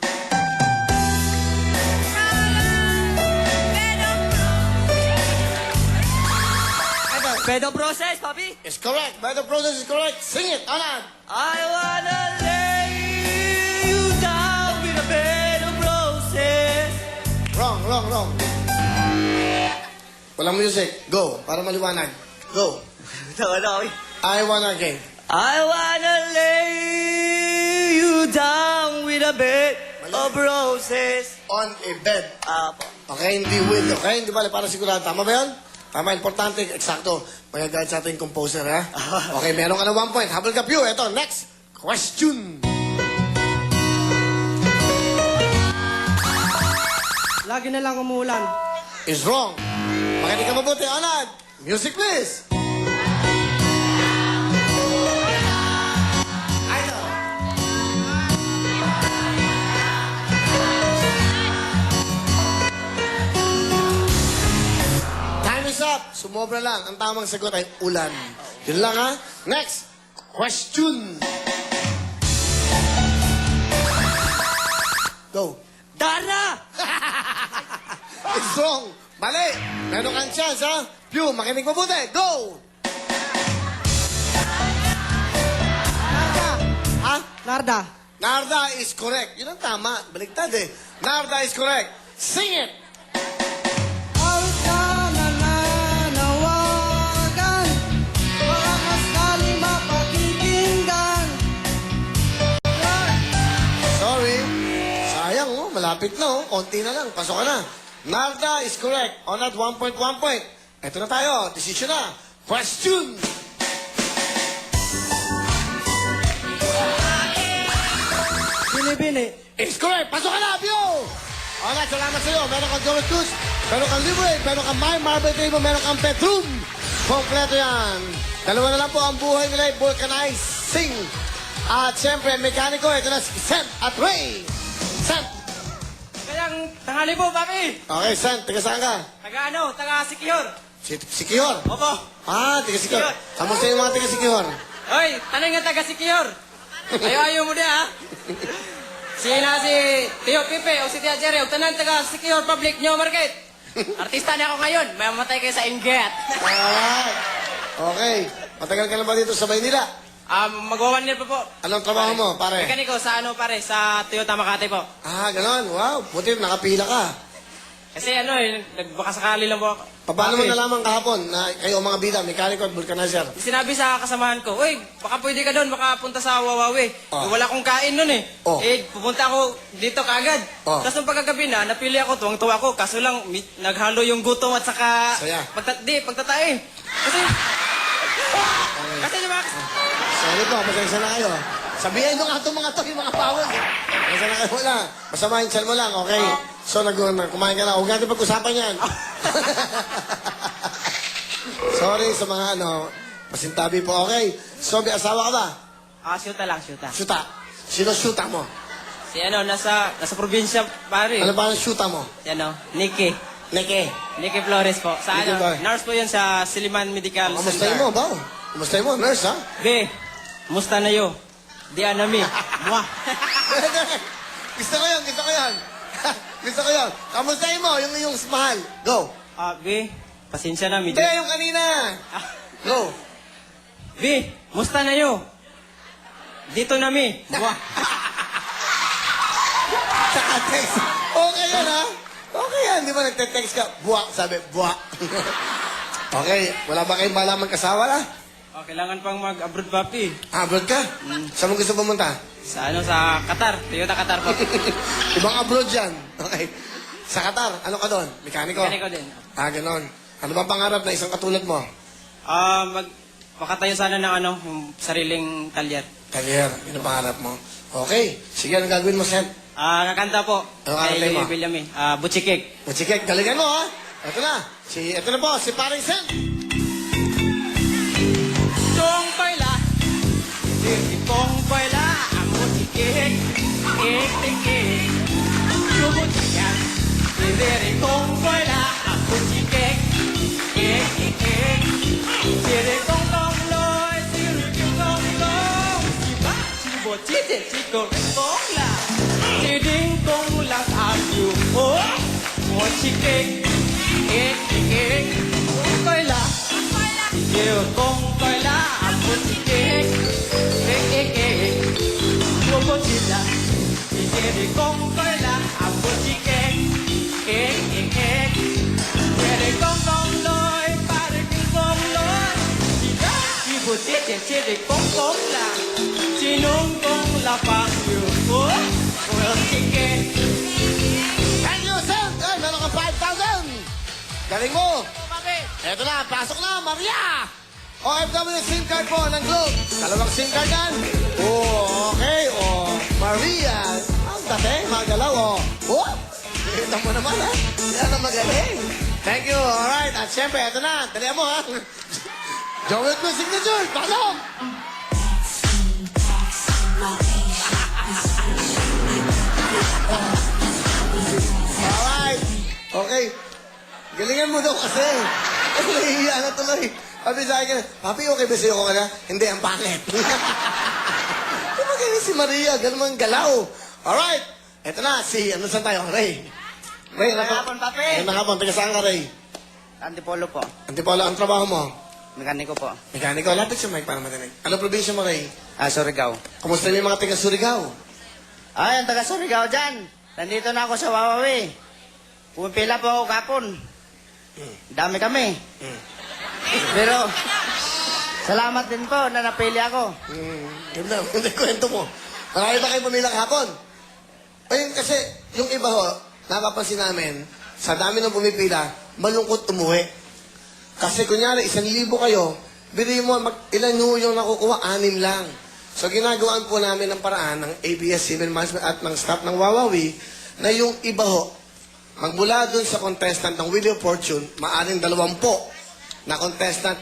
Pedo process, papi. Is correct. By the process is correct. Sing it, Onad! I wanna lay you down with a bed of roses. Wrong, wrong, wrong. Walang music. Go. Para maliwanag. Go. I wanna game. I wanna lay you down with a bed of roses. On a bed. Apo. Okay, hindi with. Okay, hindi ba? Para sigurado. Tama ba yun? Tama, importante. Eksakto. Magagayad sa ating composer, ha? Okay, meron ka na 1 point. Habol ka, Pew. Ito, next question. Lagi na lang umuulan. Is wrong. Makinig ka mabuti, Onad. Music, please. Idol. Time is up. Sumobra lang. Ang tamang sagot ay ulan. Yun lang, ha? Next question. Go. Dara! It's wrong. Mali. Meron kang chance, ha? Pew, makinig mabuti. Go! Narda. Ha? Narda. Narda is correct. Yun ang tama. Baliktad eh. Narda is correct. Sing it! Al ka na nanawagan, baka kasali mapakikinggan. Sorry. Sayang, oh. Malapit na, oh. Konti na lang. Pasok ka na. Narda is correct. Onad, 1 point, 1 point. Ito na tayo. Decision na. Question! Bini-bini. Is correct. Pasok ka na, Pio! Onad, salamat sa'yo. Meron kang Jonas Cruz. Meron kang Libre. Meron kang My Marble Table. Meron kang Petrum. Kompleto yan. Dalawa na lang po ang buhay nila ay vulcanizing. At siyempre, mekaniko. Ito na si Sent at Ray. Sent. Kayang tanghali po, papi. Okay, Sent. Taga saan ka? Taga Sikiyor. Si Kiyor. Opo. Ah, taga Sikiyor. Kamusta yung mga taga Sikiyor? Hoy, tanay nga taga Sikiyor. Ayaw mo na, ha? Si Tio Pipe o si Tia Jerry o tanan taga Sikiyor Public New Market. Artista na ako ngayon. May mamatay kayo sa inget. Alright. Okay. Matagal ka na ba dito sa Maynila? Mag-1 year pa po. Anong trabaho mo, pare? Mekaniko sa sa Toyota Makati po. Ah, ganon. Wow. Buti nakapila ka. Kasi nagbakasakali lang po ako. Paano mo Papi, nalaman kahapon na kayo ang mga bida, mekaniko at vulcanizer? Sinabi sa kasamahan ko, uy, baka pwede ka doon, baka punta sa Wawawi. Oh. Wala akong kain nun eh. Oh. Pupunta ako dito kaagad. Oh. Tapos nung pagkagabi na, napili ako, tuwang-tuwa ako. Kaso lang, naghalo yung gutom at saka... Saya. Pagtatae. Kasi... Kasi diba... Sorry po, pasensya na kayo. Sabihin nyo nga itong mga to, yung mga bawal. Basta na kayo wala. Masama yung chan mo lang, okay? So, kumain ka na. Huwag natin pag-usapan yan. Sorry sa mga pasintabi po, okay? So, may asawa ka ba? Shoota lang, shoota. Shoota. Sino shoota mo? Si nasa probinsya, pare. Ano ba ang shoota mo? Si Nikki. Neke. Nikki Flores po. Sa Nikki Flores. nurse po yun sa Siliman Medical Kamustahin mo, ba? Kamustahin mo, nurse, ha? Be, musta na yo? Di anami. Mwah. Gusto ko yun, gusto ko yun. Gusto ko yun. Kamustahin mo, yung mahal. Go. Be, pasensya na, Hindi, medyo. yung kanina. Go. Be, musta na yo? Dito na mi. Mwah. Saka text. Okay yan, ha? Okay yan. Di ba nagte-text ka? Buwa. Sabi, buwa. Okay. Wala ba kayong malaman kasawa, ha? Kailangan pang mag-abroad, papi. Abroad ka? Saan mo gusto pumunta? Sa Qatar. Toyota Qatar po. Ibang abroad yan. Okay. Sa Qatar, ano ka doon? Mekaniko? Mekaniko din. Ganon. Ano bang pangarap na isang katulad mo? Makatayo sana ng yung sariling talyer. Career. Yun ang pangarap mo. Okay. Sige, anong gagawin mo, Seth? Kakanta po. Ano Kay kakantay mo? William Butchikik. Machikek, galingan mo, ha? Ito na. Ito na po, si Paring Seth. Chong baila, kong baila, ang Butchikik. Ik. Butchikik. Diri kong baila, ang Butchikik. Ik. Diri kong long loy, diri kong long. Siba, sibo, chite, chiko, kong la. Ding kong lang abu, oh. Butchikik. Ik. Kong baila. Yêu kong baila, ang Butchikik. Ik. Bobo chita. Diri kong baila, ang Butchikik. Ik. Diri kong long loy, pare kong loy. Siba, sibo, chite, kong la. Sinong kong lapang yun, oh. Butchikik. Thank you, Seth. Ay, meron ka 5,000. Galing mo. Papi. Eto na, pasok na, Maria! OFW SIM card po ng Globe. Dalawang SIM card yan. Okay, Maria. Ang dating, magalaw, Kita mo naman, ha? Yan ang magaling. Thank you, alright. At syempre, eto na, dalihan mo, ha? Joel mo signature, pasok! Alright. Okay. Galingan mo daw kasi. Ay, nahihiya na tuloy. Sabi sa akin, Papi, okay ba sa'yo ko ka na? Hindi, ang pangit. Di ba ganyan si Maria? Ganun mang galaw. Alright. Eto na, ano saan tayo? Ray. Ray, Hapon, Papi. Magandang hapon. Taga saan ka, Ray? Antipolo po. Antipolo, ang trabaho mo? Mekaniko po. Mekaniko. Lapit sa mic para matinig. Ano probinsya mo, Ray? Surigao. Kumusta yung mga taga Surigao? Ay, ang taga Surigao dyan. Nandito na ako sa Wawawi. Pumipila po ako kapon. Dami kami. Pero, salamat din po na napili ako. Yun na, hindi kwento mo. Marami ba kayo pamila kahapon? Ayun kasi, yung iba ho, napapansin namin, sa dami ng pumipila, malungkot umuwi. Kasi kunyari, 1,000 kayo, bili mo, ilan ho yung nakukuha? 6 lang. So ginagawaan po namin ng paraan ng ABS-CBN Management at ng staff ng Wawawi na yung iba ho, magmula dun sa contestant ng Wheel of Fortune, maaring 20 na contestant,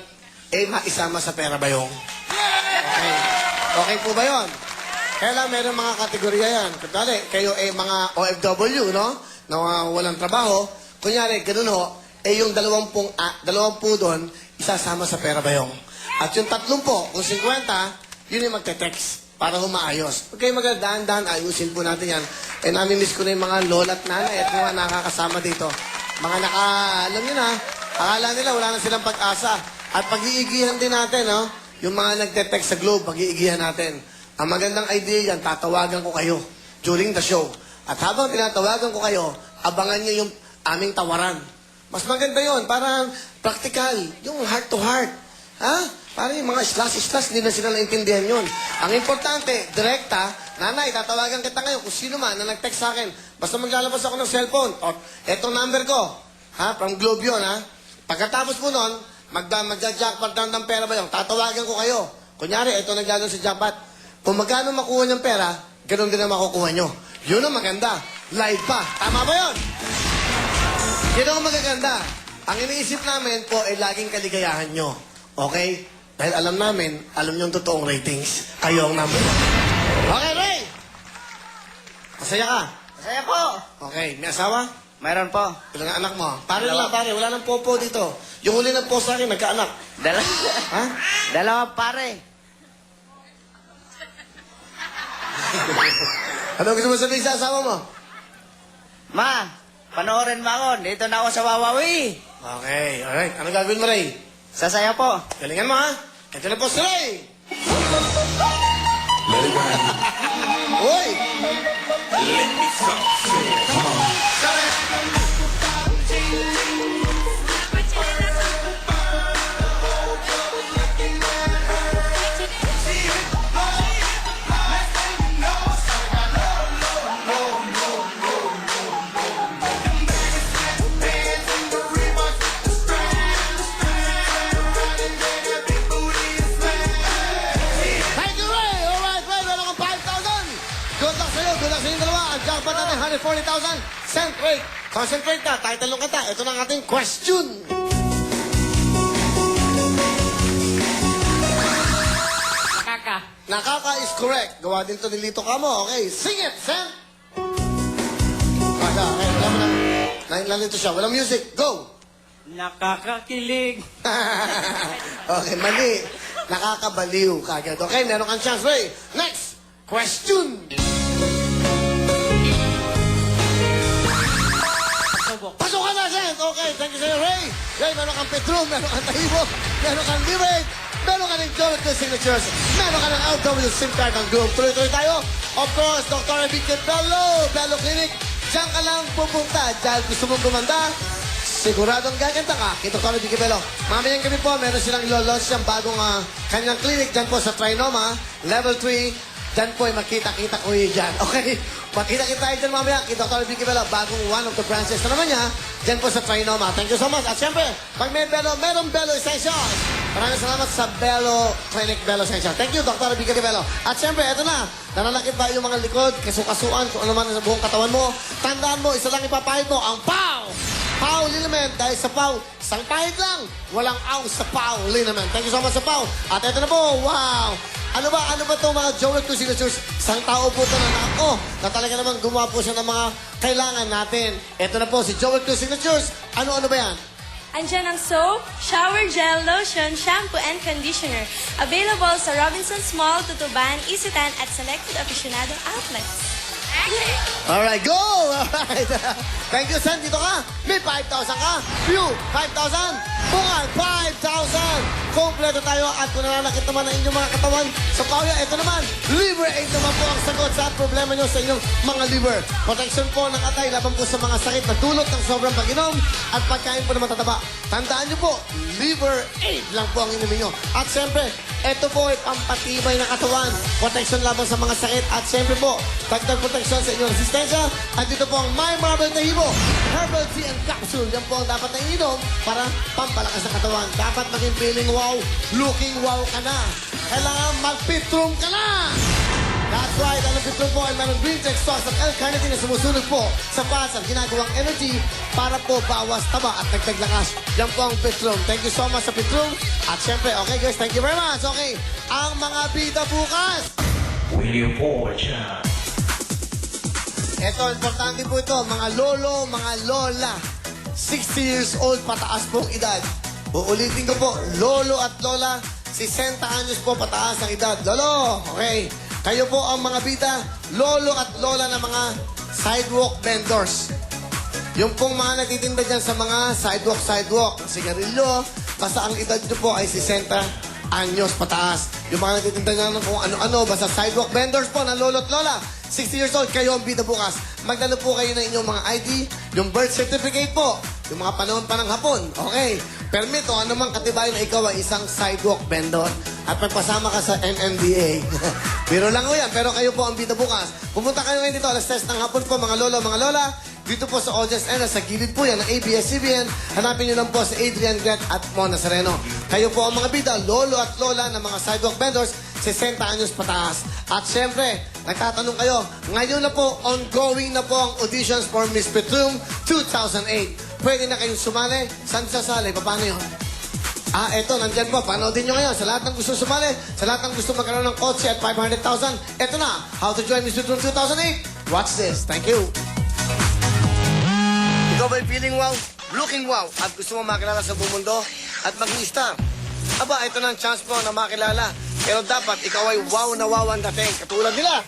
maisama sa pera bayong. Okay. Okay po ba yun? Kailan meron mga kategorya yan? Kunyari, kayo mga OFW, no? Na walang trabaho. Kunyari, ganun ho, yung 20 doon, isasama sa pera bayong. At yung 30, kung 50, yun yung magte-text para humaayos. Okay, magandaan-daan, ayusin po natin yan. Nami-miss ko na yung mga lola at nanay at mga nakakasama dito. Mga alam nyo na, akala nila wala na silang pag-asa. At pag-iigihan din natin, no? Yung mga nagte-text sa Globe, pag-iigihan natin. Ang magandang idea yan, tatawagan ko kayo during the show. At habang tinatawagan ko kayo, abangan nyo yung aming tawaran. Mas maganda yon, parang practical, yung heart to heart. Ha? Parang yung mga slash, hindi na sila naintindihan yun. Ang importante, direkta, nanay, tatawagan kita ngayon kung sino man na nag-text sa akin. Basta maglalabas ako ng cellphone. O, etong number ko. Ha? From Globe yun, ha? Pagkatapos mo nun, magja-jackpot ng pera ba yung tatawagan ko kayo. Kunyari, ito naglalaro sa jackpot. Kung magkano makuha niyang pera, ganun din ang makukuha niyo. Yun ang maganda. Live pa. Tama ba yun? Yun ang magaganda. Ang iniisip namin po ay laging kaligayahan nyo. Okay? Dahil alam namin, alam nyo ang totoong ratings. Kayo ang number one. Okay, Ray! Masaya ka? Masaya po. Okay, may asawa? Mayroon po. Ilang anak mo? Pare lang, pare. Wala nang popo dito. Yung huli ng po sa akin, nagkaanak. Ha? Dalawa pare. Ano gusto mo sabihin sa asawa mo? Ma, panoorin mo ako. Dito na ako sa Wawawi. Okay, alright. Ano gagawin mo, Ray? Sasaya po. Galingan mo, ha? Ito na po si Ray! Uy! Thank you, Ray! Alright, Ray, meron kang 5,000! Good luck sa'yo, good luck sa inyong dalawa. Ang jackpot natin, 140,000. Concentrate! Concentrate ka, tayo talong kata. Ito na ang ating question. Kaka. Nakaka is correct. Gawa din to ni Lito Kamo. Okay, sing it, Sam! Okay, wala mo lang. Nalito siya. Walang music. Go! Nakakakilig. Okay, mali. Nakakabaliw kagad. Okay, meron kang chance, Ray. Next question. Pasok ka na, Sen. Okay, thank you sa'yo, Ray. Ray, meron kang Petrum, meron kang Tahibok, meron kang Liberate, meron ka ng Jonathan Signatures, meron ka ng LW SIM card ng Globe. Tuloy-tuloy tayo. Of course, Dr. Enrique Bello, Bello Clinic. Diyan ka lang pupunta. Dahil gusto mong gumanda, siguradong gaganda ka kay Dr. Enrique Bello. Mamayang gabi po, meron silang ilo-launch siyang bagong kanyang clinic dyan po sa Trinoma, Level 3. Diyan po ay makita-kita ko yun dyan. Okay? Makita-kita tayo dyan mamaya kay Dr. Vicky Bello, bagong one of the branches na naman niya, dyan po sa Trinoma. Thank you so much. At syempre, pag may Bello, merong Bello Essentials. Maraming salamat sa Bello Clinic, Bello Essentials. Thank you, Dr. Vicky Bello. At syempre, eto na. Nananakit ba yung mga likod, kasukasuan, kung ano man sa buong katawan mo. Tandaan mo, isa lang ipapahid mo, ang POW! POW Liniment. Dahil sa POW, isang pahid lang. Walang aw sa POW Liniment. Thank you so much sa POW. At eto na po, wow! Ano ba itong mga Joel Two Signatures? Isang tao po ito na talaga naman gumawa po siya ng mga kailangan natin. Ito na po si Joel Two Signatures. Ano ba yan? Andyan ang soap, shower gel, lotion, shampoo, and conditioner. Available sa Robinsons Mall, Tutuban, Isitan, at selected aficionado outlets. Alright, go! Alright. Thank you, Sen. Dito ka. May 5,000 ka. View, 5,000. Bungal, 5,000. Kompleto tayo at kung nananakit naman ang inyong mga katawan sa pawya, ito naman, Liver 8 naman po ang sagot sa problema nyo sa inyong mga liver. Protection po ng atay laban po sa mga sakit na dulot ng sobrang pag-inom at pagkain po na matataba. Tandaan nyo po, Liver 8 lang po ang inumin nyo. At siyempre, ito po ay pampatibay ng katawan. Protection laban sa mga sakit at siyempre po, dagdag protection sa inyong resistensya. At dito po ang My Marble Tahibo, Herbal Tea and Capsule. Yan po ang dapat na ininom para pampalakas ng katawan. Dapat maging feeling wow, looking wow ka na. Kailangan mag-pitrum ka na! That's right, ang Pitrum po ay mayroong green text sauce at L-carnitine na sumusunog po sa fats at ginagawang energy para po bawas taba at nagtag lakas. Yan po ang Pitrum. Thank you so much sa Pitrum. At syempre, okay guys, thank you very much. Okay, ang mga bida bukas. William Forge. Ito, importante po ito, mga lolo, mga lola. 60 years old, pataas pong edad. Uulitin ko po, lolo at lola, 60 anyos po pataas ang edad. Lolo, okay. Kayo po ang mga bida, lolo at lola ng mga sidewalk vendors. Yung pong mga nagtitinda dyan sa mga sidewalk, sigarilyo, basta ang edad nyo po ay 60 anyos pataas. Yung mga nagtitinda dyan ng kung ano-ano, basta sidewalk vendors po ng lolo at lola. 60 years old, kayo ang bida bukas. Magdalo po kayo ng inyong mga ID, yung birth certificate po, yung mga panahon pa ng hapon. Okay. Permit o anumang katibayan na ikaw ay isang sidewalk vendor at magpasama ka sa MMDA. Biro lang ko yan, pero kayo po ang bida bukas. Pumunta kayo ngayon dito, alas 3 ng hapon po, mga lolo, mga lola. Dito po sa Audience N, sa gilid po yan ng ABS-CBN. Hanapin nyo lang po sa Adrian Gret at Mona Sereno. Kayo po ang mga bida, lolo at lola ng mga sidewalk vendors, 60 anyos pataas. At siyempre, nagtatanong kayo, ngayon na po, ongoing na po ang auditions for Miss Petrum 2008. Pwede na kayong sumali. Saan sasali? Paano yun? Eto, nandyan po. Panoodin nyo ngayon. Sa lahat ng gusto sumali, sa lahat ng gusto magkaroon ng kotse at 500,000, eto na. How to join Miss Petrum 2008. Watch this. Thank you. Ikaw ba'y feeling wow? Looking wow? At gusto mo makilala sa buong mundo? At maging star? Aba, ito na ang chance mo na makilala. Pero dapat ikaw ay wow na wow ang dating. Katulad nila.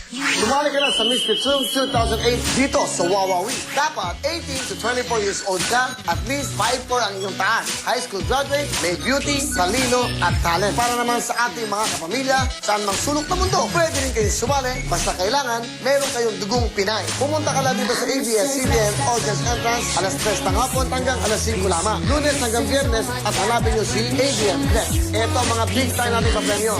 Lumali ka na sa Miss Petrum 2008 dito sa Wawawi. Dapat 18 to 24 years old ka, at least 5'4" ang iyong taas. High school graduate, may beauty, talino at talent. Para naman sa ating mga kapamilya, saan mang sulok na mundo, pwede rin kayo sumali. Basta kailangan, meron kayong dugong Pinay. Pumunta ka lang dito sa ABS-CBN Audience Entrance, alas 3 ng hapon hanggang alas 5 lamang. Lunes hanggang Biyernes at hanapin nyo si ABS Flex. Ito ang mga big time natin sa premyo.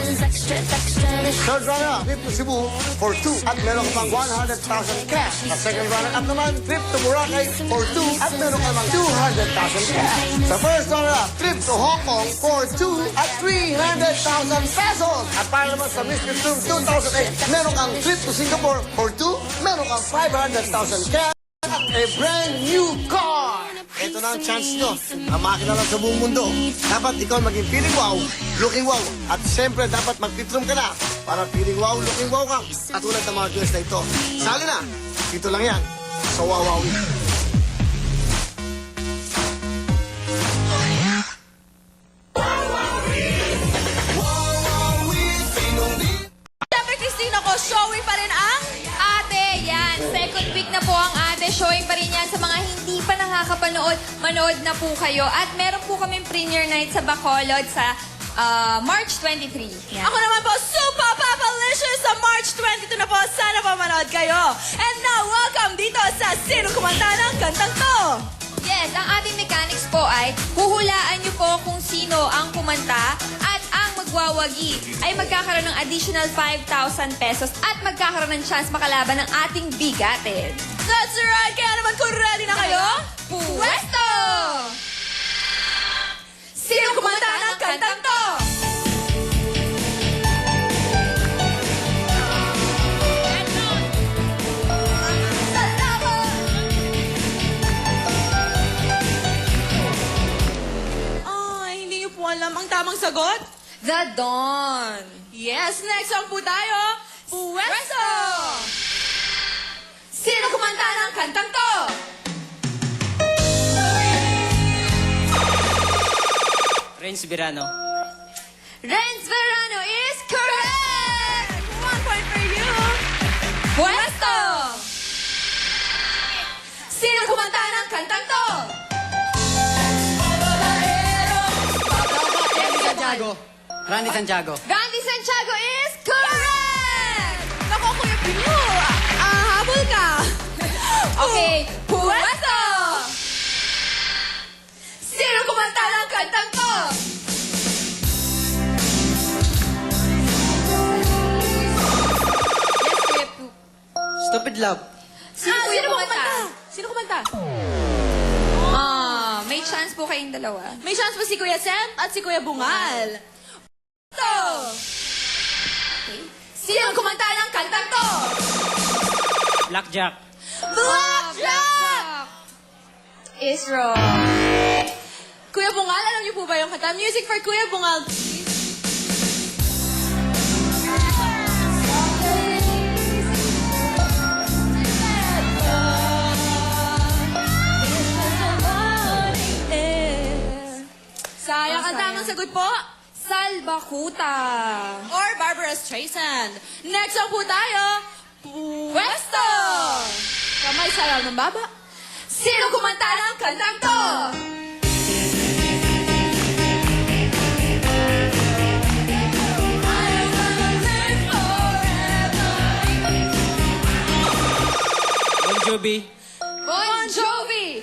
Third runner, trip to Cebu for 2 at meron ka pang 100,000 cash. Sa second runner-up naman, trip to Boracay for 2 at meron ka pang 200,000 cash. Sa first runner-up, trip to Hong Kong for 2 at 300,000 pesos. At para naman sa Miss Petrum 2008, meron kang trip to Singapore for 2, meron kang 500,000 cash at a brand new car. Ito na ang chance nyo na makilala sa buong mundo. Dapat ikaw maging feeling wow, looking wow. At siyempre, dapat mag-Petrum ka na para feeling wow, looking wow ka. Katulad ng mga girls na ito. Sali na. Dito lang yan sa Wawawi. Siyempre, Christina ko, showing pa rin ang Ate, yan. Second week na po ang ate. Showing pa rin yan sa mga hindi pa nakakapanood. Manood na po kayo. At meron po kaming premiere night sa Bacolod sa March 23. Yan. Ako naman po, Super Papalicious sa March 22 na po. Sana po manood kayo. And now, welcome dito sa Sino Kumanta ng Kantang To. Yes, ang ating mechanics po ay huhulaan niyo po kung sino ang kumanta at ang magwawagi ay magkakaroon ng additional 5,000 pesos at magkakaroon ng chance makalaban ng ating bigatin. That's right! Kaya naman kung ready na kayo, Puwesto! Sino Kumanta ng Kantang To? Hindi niyo po alam ang tamang sagot? The Dawn. Yes, next song po tayo, Puwesto! Sino kumanta ng kantang to? Renz Virano. Renz Verano is correct! 1 point for you. Puwesto! Sino kumanta ng kantang to? Randy Santiago. Randy Santiago is correct! Naku, Kuya Pino, habol ka. Okay, Puwesto! Sino kumanta ng kantang to? Yes, Kuya Pu. Stupid Love. Sino Sino kumanta? Sino kumanta? May chance po kayong dalawa. May chance po si Kuya Sam at si Kuya Bungal. To! Sino kumanta ng kantang to? Blackjack. Blackjack! Is wrong. Kuya Bungal, alam niyo po ba yung kanta? Music for Kuya Bungal. Sayang ang tamang sagot po. Salbakuta. Or Barbara Streisand. Next song po tayo, Puwesto! Kamay sa lang ng baba. Sino kumanta ng kantang to? Bon Jovi. Bon Jovi.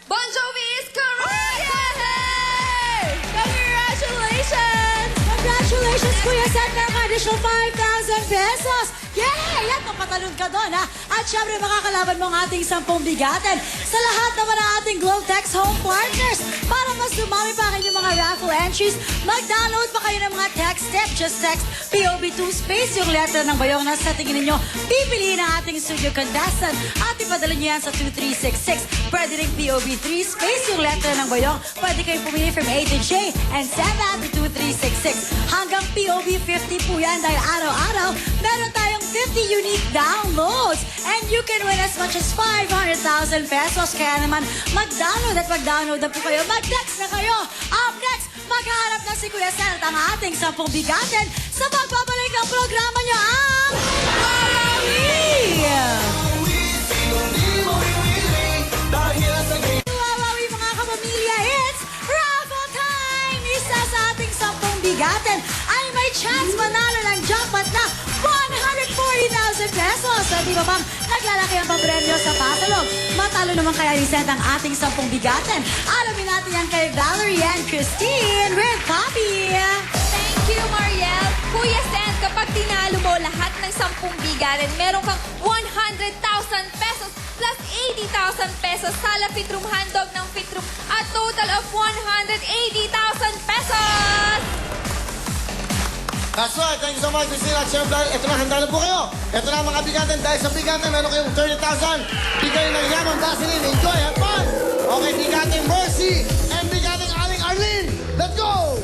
Bon Jovi is correct! Yay! Congratulations! Congratulations, Kuya Sam, ng additional 5,000 pesos. Yay! At mapatalon ka doon, ha? At syempre, makakalaban mo ang ating 10 bigatin sa lahat naman ng ating Globetex Home Partners. Para mas dumami pa kayo mga raffle entries, mag-download pa kayo ng mga text step. Just text POB2 space yung letter ng bayong na sa tingin ninyo. Pipiliin ang ating studio contestant at ipadala niyo yan sa 2366. Pwede rin POB3 space yung letter ng bayong. Pwede kayo pumili from A to J and send that to 2366. Hanggang POB50 po yan dahil araw-araw meron tayong 50 unique downloads. And you can win as much as 500,000 pesos. Kaya naman, mag-download na po kayo. Mag-text na kayo. Up next, maghahanap na si Kuya Sal at ang ating 10 bigatin sa pagbabalik ng programa niyo ang Wawawi mga kapamilya, it's raffle time! Isa sa ating 10 bigatin ay may chance manalo ng jackpot na 140,000 pesos. At di ba bang naglalaki ang papremyo sa pasalog? Matalo naman kaya ni Seth ang ating 10 bigatin. Alamin natin yan kay Valerie and Christine with Poppy. Thank you, Mariel. Kuya Sen, kapag tinalo mo lahat ng 10 bigatin, meron kang 100,000 pesos plus 80,000 pesos sa Fitrum handog ng Fitrum at total of 180,000 pesos! That's right. Thank you so much, Christina. At syempre, ito na, handa na po kayo. Ito na mga bigatin. Dahil sa bigatin, meron kayong 30,000. Bigay ng yaman, Vaseline. Enjoy, have fun. Okay, bigatin Mercy and bigatin Aling Arlene. Let's go!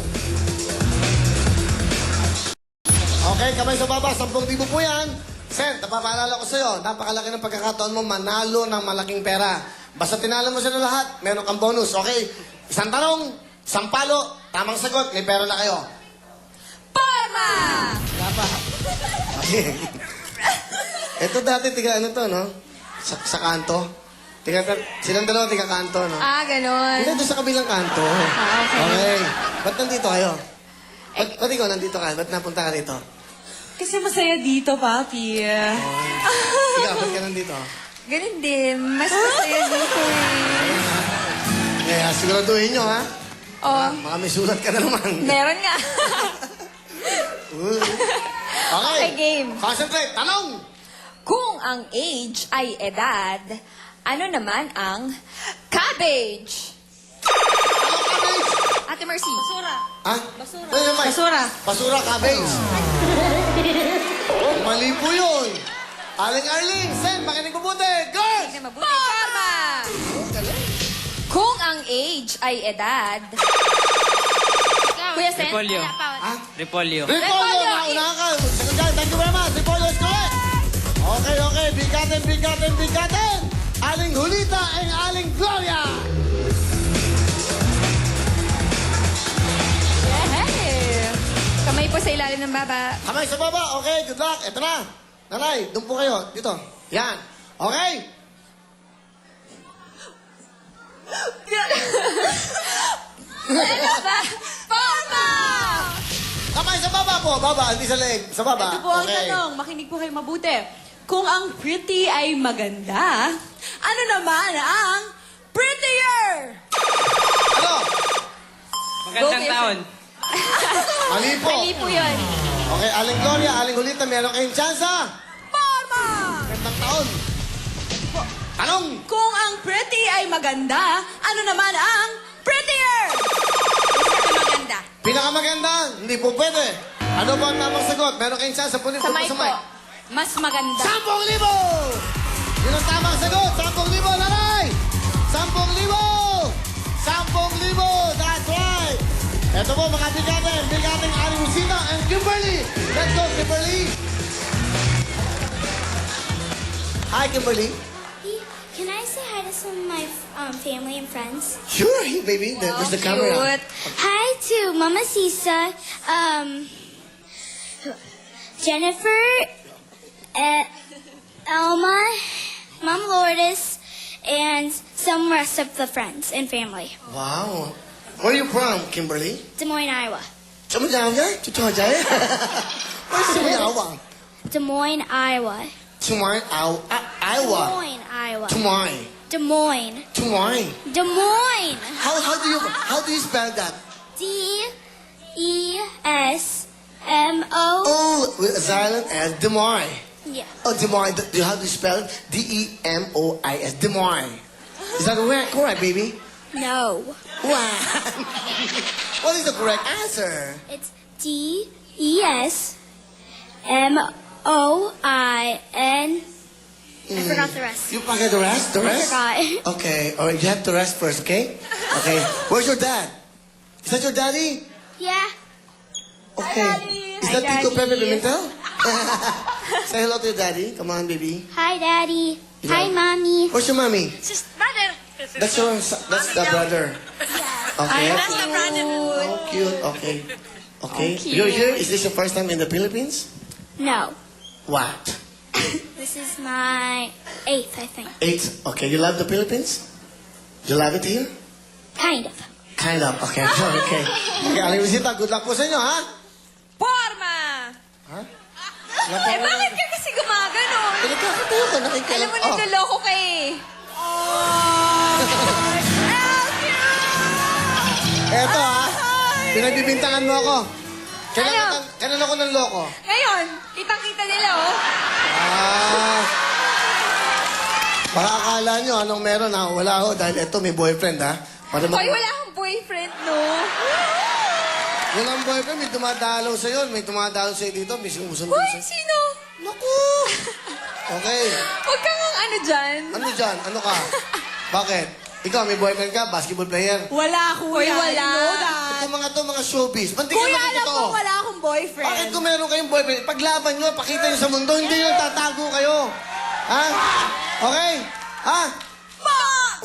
Okay, kamay sa baba. 10,000 po yan. Sen, napapaalala ko sa'yo, napakalaki ng pagkakataon mo manalo ng malaking pera. Basta tinalo mo sila lahat, meron kang bonus, okay? Isang tanong, isang palo, tamang sagot, may pera na kayo. Parma! Wala pa. Okay. Ito dati, tiga ano to, no? Sa kanto. Silang dalawa tiga kanto, no? Ah, ganon. Hindi, doon sa kabilang kanto. Ah, okay. Okay. Ba't nandito kayo? Ba't ikaw nandito ka? Ba't napunta ka rito? Kasi masaya dito, Papi. Ikaw, ba't ka nandito? Ganun din. Mas masaya dito eh. Kaya siguraduhin nyo, ha? Oh, Mga may sulat ka na naman. meron nga. Okay. Okay, game. Concentrate. Tanong! Kung ang age ay edad, ano naman ang cabbage? Ano cabbage? Ate Mercy. Basura. Ha? Basura. Basura. Basura, cabbage. Mali po yun. Aling Arlene, Sen, makinig mabuti. Girls! Parma! Kung ang age ay edad... Kuya Sen, Repolyo. wala pa. Ha? Repolyo. Repolyo, nauna ka. Sagot dyan. Thank you very much. Repolyo is correct. Okay, okay. Bigatin. Aling Julita and Aling Gloria. Hey! Kamay po sa ilalim ng baba. Kamay sa baba. Okay, good luck. Ito na. Nanay, doon po kayo. Dito. Yan. Okay. Ano ba? Parma! Kamay sa baba po. Baba, hindi sa leg. Sa baba. Ito po ang tanong. Makinig po kayo mabuti. Kung ang pretty ay maganda, ano naman ang prettier? Ano? Magandang taon. Mali po. Mali po yun. Okay, Aling Gloria, Aling Julita, meron kayong tsansa. Parma! Gandang taon. Tanong! Kung ang pretty ay maganda, ano naman ang prettier? Maganda. Pinakamaganda, hindi po pwede. Ano ba ang tamang sagot? Meron kayong tsansa. Punin Sa po mic sa po. mic. Mas maganda. 10,000! Yun ang tamang sagot. 10,000, nanay! 10,000! 10,000! That's right! Ito po, mga bigating Aling Rosita and Kimberly. Let's go, Kimberly! Hi, Kimberly. Can I say hi to some of my family and friends? Sure, hey, baby. There's the camera. Cute. Hi to Mama Sisa, Jennifer, Elma, Mom Lourdes, and some rest of the friends and family. Wow. Where are you from, Kimberly? Des Moines, Iowa. Where's Des Moines? Des Moines, Iowa. Iowa. Des Moines, Iowa. Des Moines. Des Moines. Des Moines. Des Moines. How do you spell that? D-E-S-M-O. Oh, with a silent S. Des Moines. Yeah. Oh, Des Moines. Do you have to spell it? D-E-M-O-I-S. Des Moines. Is that correct, baby? No. Wow. What is the correct answer? It's D-E-S-M-O-I-N. I forgot the rest. You forget the rest? The I rest? forgot. Okay. All right, you have to rest first, okay? Okay. Where's your dad? Is that your daddy? Yeah. Okay. Is that Tito Pepe Pimentel? Say hello to your daddy. Come on, baby. Hi, Daddy. You Hi, know- Mommy. Where's your mommy? Just brother. That's the brother. Okay. That's the brother. Oh, cute. Okay. Okay. You're here? Is this your first time in the Philippines? No. What? This is my 8th, I think. 8. Okay. You love the Philippines? You love it here? Kind of. Kind of. Okay. Okay. Okay, Aling Rosita, good luck po sa inyo, ha? Porma! Ha? Eh, bakit ka kasi gumaganon? Pinagkakatayo ko, nakikialam. Alam mo, niloloko ka eh. Eto, ha? Pinagbibintangan mo ako. Kailan ako ng loko? Ngayon, kitang-kita nila, oh. Baka akala nyo anong meron, ha? Wala ho, dahil eto may boyfriend, ha? Para Hoy, wala akong boyfriend, no? Walang boyfriend, may dumadalaw sa'yo, may dumadalaw sa'yo dito, may sumusunod Hoy, sa'yo. sino? Naku! Okay. Huwag kang ano dyan. Ano dyan? Ano ka? Bakit? Ikaw, may boyfriend ka? Basketball player? Wala, kuya. Hoy, wala. You know that. Ito mga showbiz. Ba't di ka Kuya, naman alam ito? mo, wala akong boyfriend. Bakit kung meron kayong boyfriend, paglaban nyo, pakita nyo sa mundo, hindi nyo tatago kayo. Ha? Okay? Ha?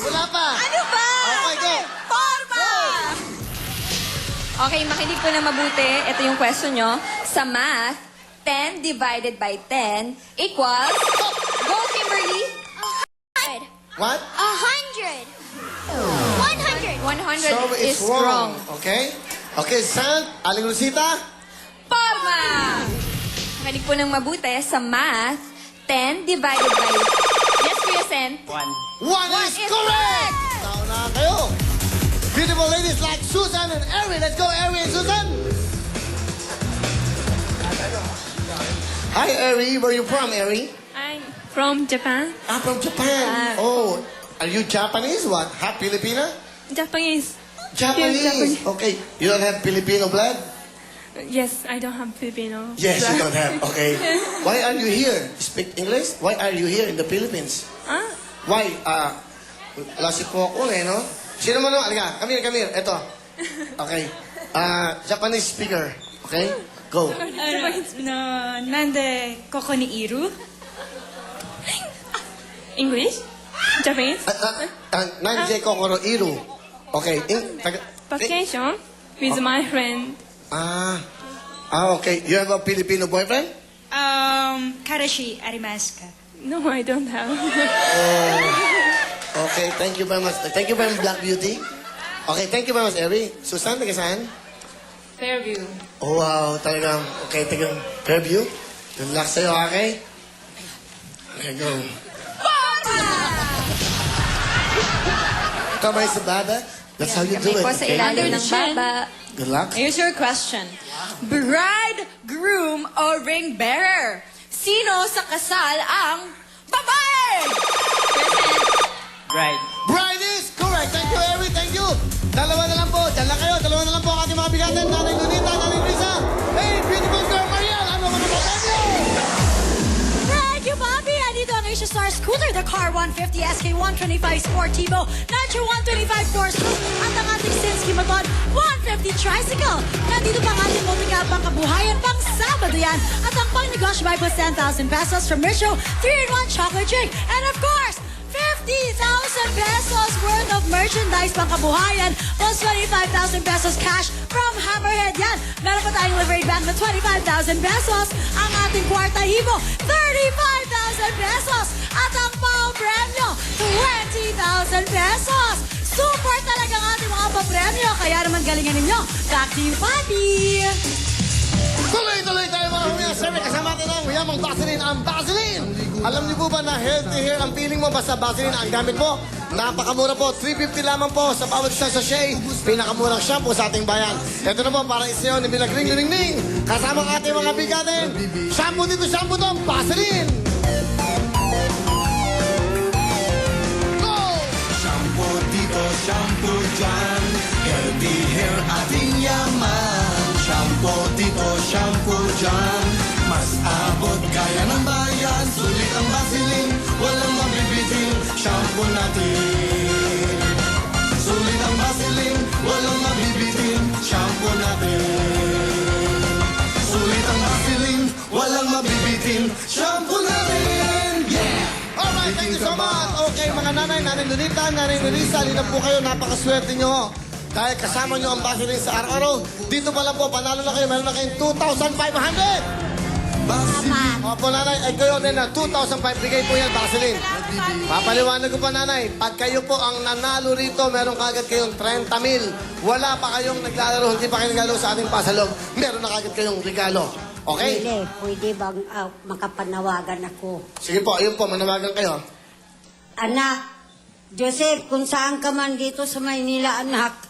Wala pa. Ano ba? Okay, go. Porma! Okay, makinig ko na mabuti. Ito yung question nyo. Sa math, 10 divided by 10 equals... Go, Kimberly! What? 100. 100. 100 So, is it's wrong. wrong. Okay? Okay, Sant, Aling Rosita? Porma! Makinig po ng mabuti. Sa math, 10 divided by... Yes, Kuya Sen. 1 is correct! Nauna kayo. Beautiful ladies like Susan and Erin. Let's go, Erin and Susan. Hi, Eri. Where are you from, Eri? I'm from Japan. Ah, from Japan. Oh, are you Japanese? What? Half Filipina? Japanese. Japanese. Japanese. Okay. You don't have Filipino blood? Yes, I don't have Filipino. Yes, you don't have. Okay. Why are you here? Speak English? Why are you here in the Philippines? Ah, Why? Wala si Coco eh, no? Sino man no? Alika, come here. Ito. Okay. Japanese speaker. Okay? Go. nande koko ni iru? English? Japanese? Nanje Kokoro Iru. Okay. Vacation with my friend. Okay. You have a Filipino boyfriend? Karashi arimasu ka? No, I don't have. Okay, thank you very much. Thank you very much, Black Beauty. Okay, thank you very much, Eri. Susan, taga saan? Fairview. Oh, wow. Talagang, okay, taga Fairview. Good luck sa'yo, okay? Okay, go. Kamay sa baba. That's how you do it, Kamay po sa okay? ilalim ng baba. Good luck. Here's your question. Bride, groom, o ring bearer? Sino sa kasal ang babae? Right. Bride is correct. Thank you, Eri. Thank you. Dalawa na lang po. Diyan lang kayo. Dalawa na lang po ang ating mga bigatin. Nanay Lunita, Nanay Risa. Hey, beautiful girl, Mariel. Ano ka naman tayo? Thank you, Bobby. Andito ang Asia Star Scooter, the Car 150 SK125 Sportivo, Nitro 125 doors roof, at ang ating Sinski Moton 150 Tricycle. Nandito pa ang ating multi-cab pang kabuhayan pang Sabado yan. At ang pang-negosyo by plus 10,000 pesos from Richo 3-in-1 chocolate drink. And of course, 50,000 pesos worth of merchandise pang kabuhayan plus 25,000 pesos cash from Hammerhead yan. Meron pa tayong livery bag na 25,000 pesos. Ang ating kwarta hibo, 35,000 pesos. At ang pao-premyo, 20,000 pesos. Super talaga ang ating mga pa-premyo. Kaya naman galingan ninyo. Back to you, Papi! Tuloy-tuloy tayo mga humiya. Siyempre, kasama natin ang huyamang Vaseline, ang Vaseline. Alam niyo po ba na healthy hair ang feeling mo basta Vaseline ang gamit mo? Napakamura po, 350 lamang po sa bawat isang sachet. Pinakamurang shampoo sa ating bayan. Ito na po, para isa yun, binagring-ling-ling. Kasama ang ating mga bigatin. Shampoo dito, shampoo doon, Vaseline. Go! Shampoo dito, shampoo dyan. Healthy hair ating yaman. Shampoo dito, shampoo dyan. Mas abot kaya ng bayan. Sulit ang Vaseline, walang mabibitin. Shampoo natin. Sulit ang Vaseline, walang mabibitin. Shampoo natin. Sulit ang Vaseline, walang mabibitin. Shampoo natin. Yeah! Alright, thank you so much. Okay, mga nanay, nanay Lunita, nanay Lunisa, halina po kayo, napakaswerte nyo. Dahil kasama nyo ang Vaseline sa araw-araw, dito pa lang po, panalo na kayo, meron na kayong 2,500! Opo, nanay, ay kayo din na 2,500 bigay po yan, Vaseline. Papaliwanag ko pa, nanay, pag kayo po ang nanalo rito, meron kagad kayong 30,000. Wala pa kayong naglalaro, hindi pa kayo naglalaro sa ating pasalog, meron na kagad kayong regalo. Okay? Pwede bang makapanawagan ako? Sige po, ayun po, manawagan kayo. Anak, Joseph, kung saan ka man dito sa Maynila, anak,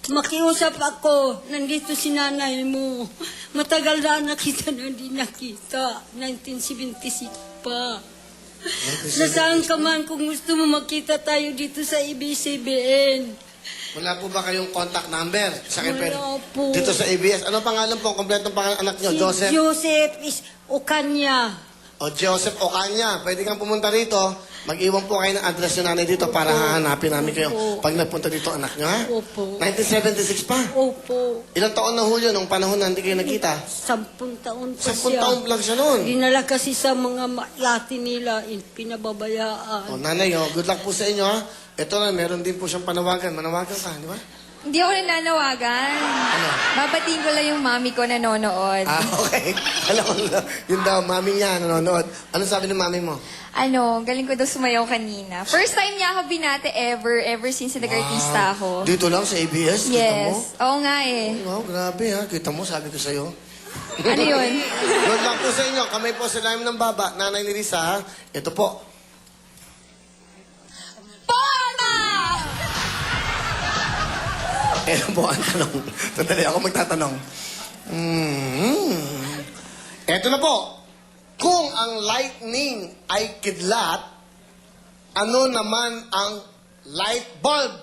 makiusap ako. Nandito si nanay mo. Matagal na kita na di nakita. 1976 pa. Nasaan ka man kung gusto mo makita tayo dito sa ABS-CBN. Wala po ba kayong contact number? Sa akin, Wala po. Dito sa ABS. Ano pangalan po? Kompletong pangalan anak nyo? Joseph? Joseph is Okanya. O Joseph Ocanya. Pwede kang pumunta rito. Mag-iwan po kayo ng address yung nanay dito para hahanapin namin kayo. Pag nagpunta dito anak nyo, ha? Opo. 1976 pa. Opo. Ilang taon na Julio nung panahon na hindi kayo nagkita? 10 taon pa 10 siya. taon lang siya noon. Dinala kasi sa mga yati nila, pinababayaan. O nanay, good luck po sa inyo, ha? Ito na, meron din po siyang panawagan. Manawagan ka, di ba? Hindi ako nananawagan. Ano? Babatiin ko lang yung mami ko nanonood. Ah, okay. Alam ko, yun daw, mami niya nanonood. Ano sabi ng mami mo? Galing ko daw sumayaw kanina. First time niya ako binate ever since nag-artista ako. Dito lang sa ABS? Kita mo? Yes. Oo nga eh. Wow, grabe ha. Kita mo, sabi ko sa'yo. Ano yun? Good luck po sa inyo. Kamay po sa lalim ng baba. Nanay ni Risa, ha? Ito po. Porma! Ito po ang tanong. Sandali, ako magtatanong. Ito na po. Kung ang lightning ay kidlat, ano naman ang light bulb?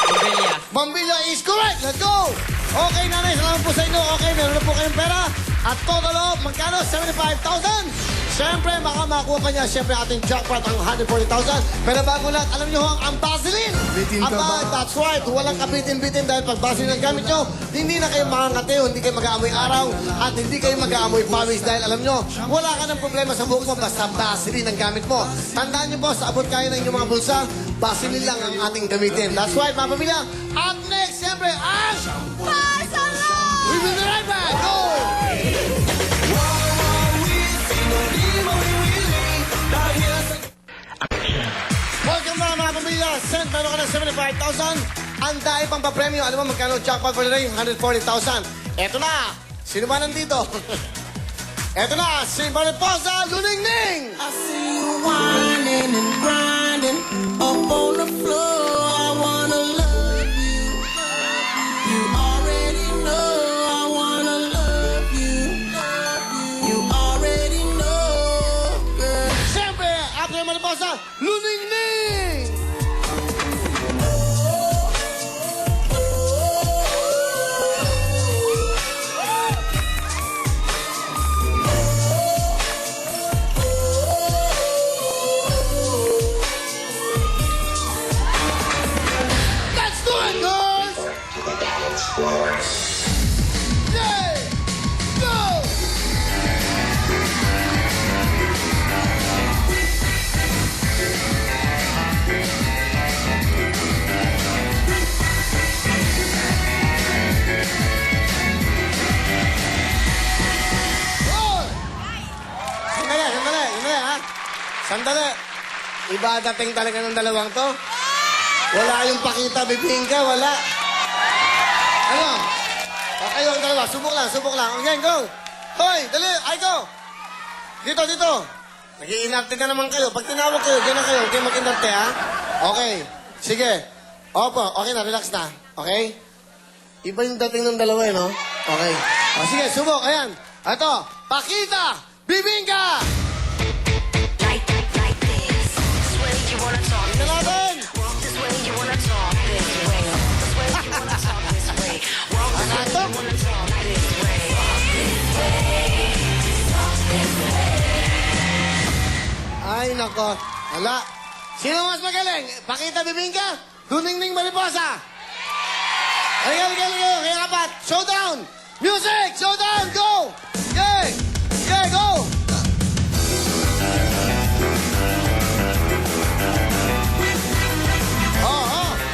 Bombilya. Bombilya is correct. Let's go! Okay, nanay. Salamat po sa inyo. Okay, meron na po kayong pera. At total, magkano? 75,000. Siyempre, baka makakuha pa niya. Siyempre, ating jackpot ang 140,000. Pero bago lahat, alam niyo ang Vaseline. Bitin ka ba? That's right. Walang kabitin-bitin dahil pag Vaseline ang gamit nyo, hindi na kayo makangatiw, hindi kayo mag-aamoy araw, at hindi kayo mag-aamoy pawis dahil alam nyo, wala ka ng problema sa buhok mo basta Vaseline ang gamit mo. Tandaan niyo po, sa abot kaya ng inyong mga bulsa, Vaseline lang ang ating gamitin. That's right, mga pamilya. Up next, siyempre, ang Pasalong! We will be right back. Go! Welcome mga pamilya. Send meron ka ng 75,000. Ang dahil pang papremyo. Alam mo magkano jackpot for the day? 140,000. Eto na. Sino ba nandito? Eto na. Si Mariposa Luningning. I see you whining and grinding up on the floor. I wanna love you. You already know I wanna love you. You already know, girl. Siyempre, after Mariposa Luningning. Let's do it, girls! Yay! Go! Hoy! Sandali, ha? Sandali. Iba dating talaga ng dalawang to. Wala yung pakita, bibingka, wala. Ano? Kayo ang dalawa. Subok lang. Okay, go. Hoy, dali. Ay, go. Dito. Nag-iinarte na naman kayo. Pag tinawag kayo, gano'n kayo. Huwag kayo mag-inarte, ha? Okay. Sige. Opo, okay na. Relax na. Okay? Iba yung dating ng dalawa, no? Okay. O, sige, subok. Ayan. Ito. Pakita. Bibingka. Tingnan natin. Ano? Ay, nako. Wala. Sino mas magaling? Pakita Bibingka? Duningning Mariposa? Halika. Kaya apat. Showdown! Music! Showdown! Go! Okay! Go!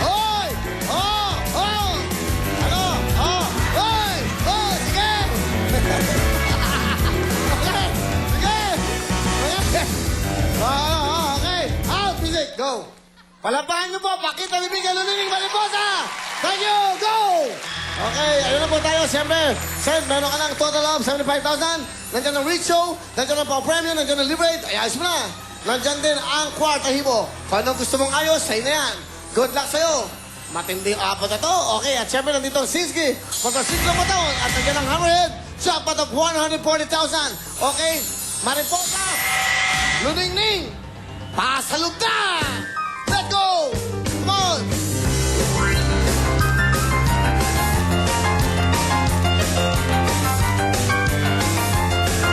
Hoy! Ano? Hoy! Sige! Sige! Okay. Out, music. Go. Palapahan niyo po. Pakita Bibingka Duningning Mariposa. Thank you. Go. Okay. Ayun na po tayo. Siyempre, Seth, meron ka ng total of 75,000. Nandiyan ang reach show. Nandiyan ang premium. Nandiyan ang liberate. Ay, ayos mo na. Nandiyan din ang kwartahibo. Kung anong gusto mong ayos, sa'yo na yan. Good luck sa'yo. Matindi yung apat na to. Okay. At siyempre, nandito ang Sinski. Motorsiklo mo to. At nandiyan ang Hammerhead. Jackpot of 140,000. Okay. Mariposa. Luningning! Pasalog na! Let's go! Come on!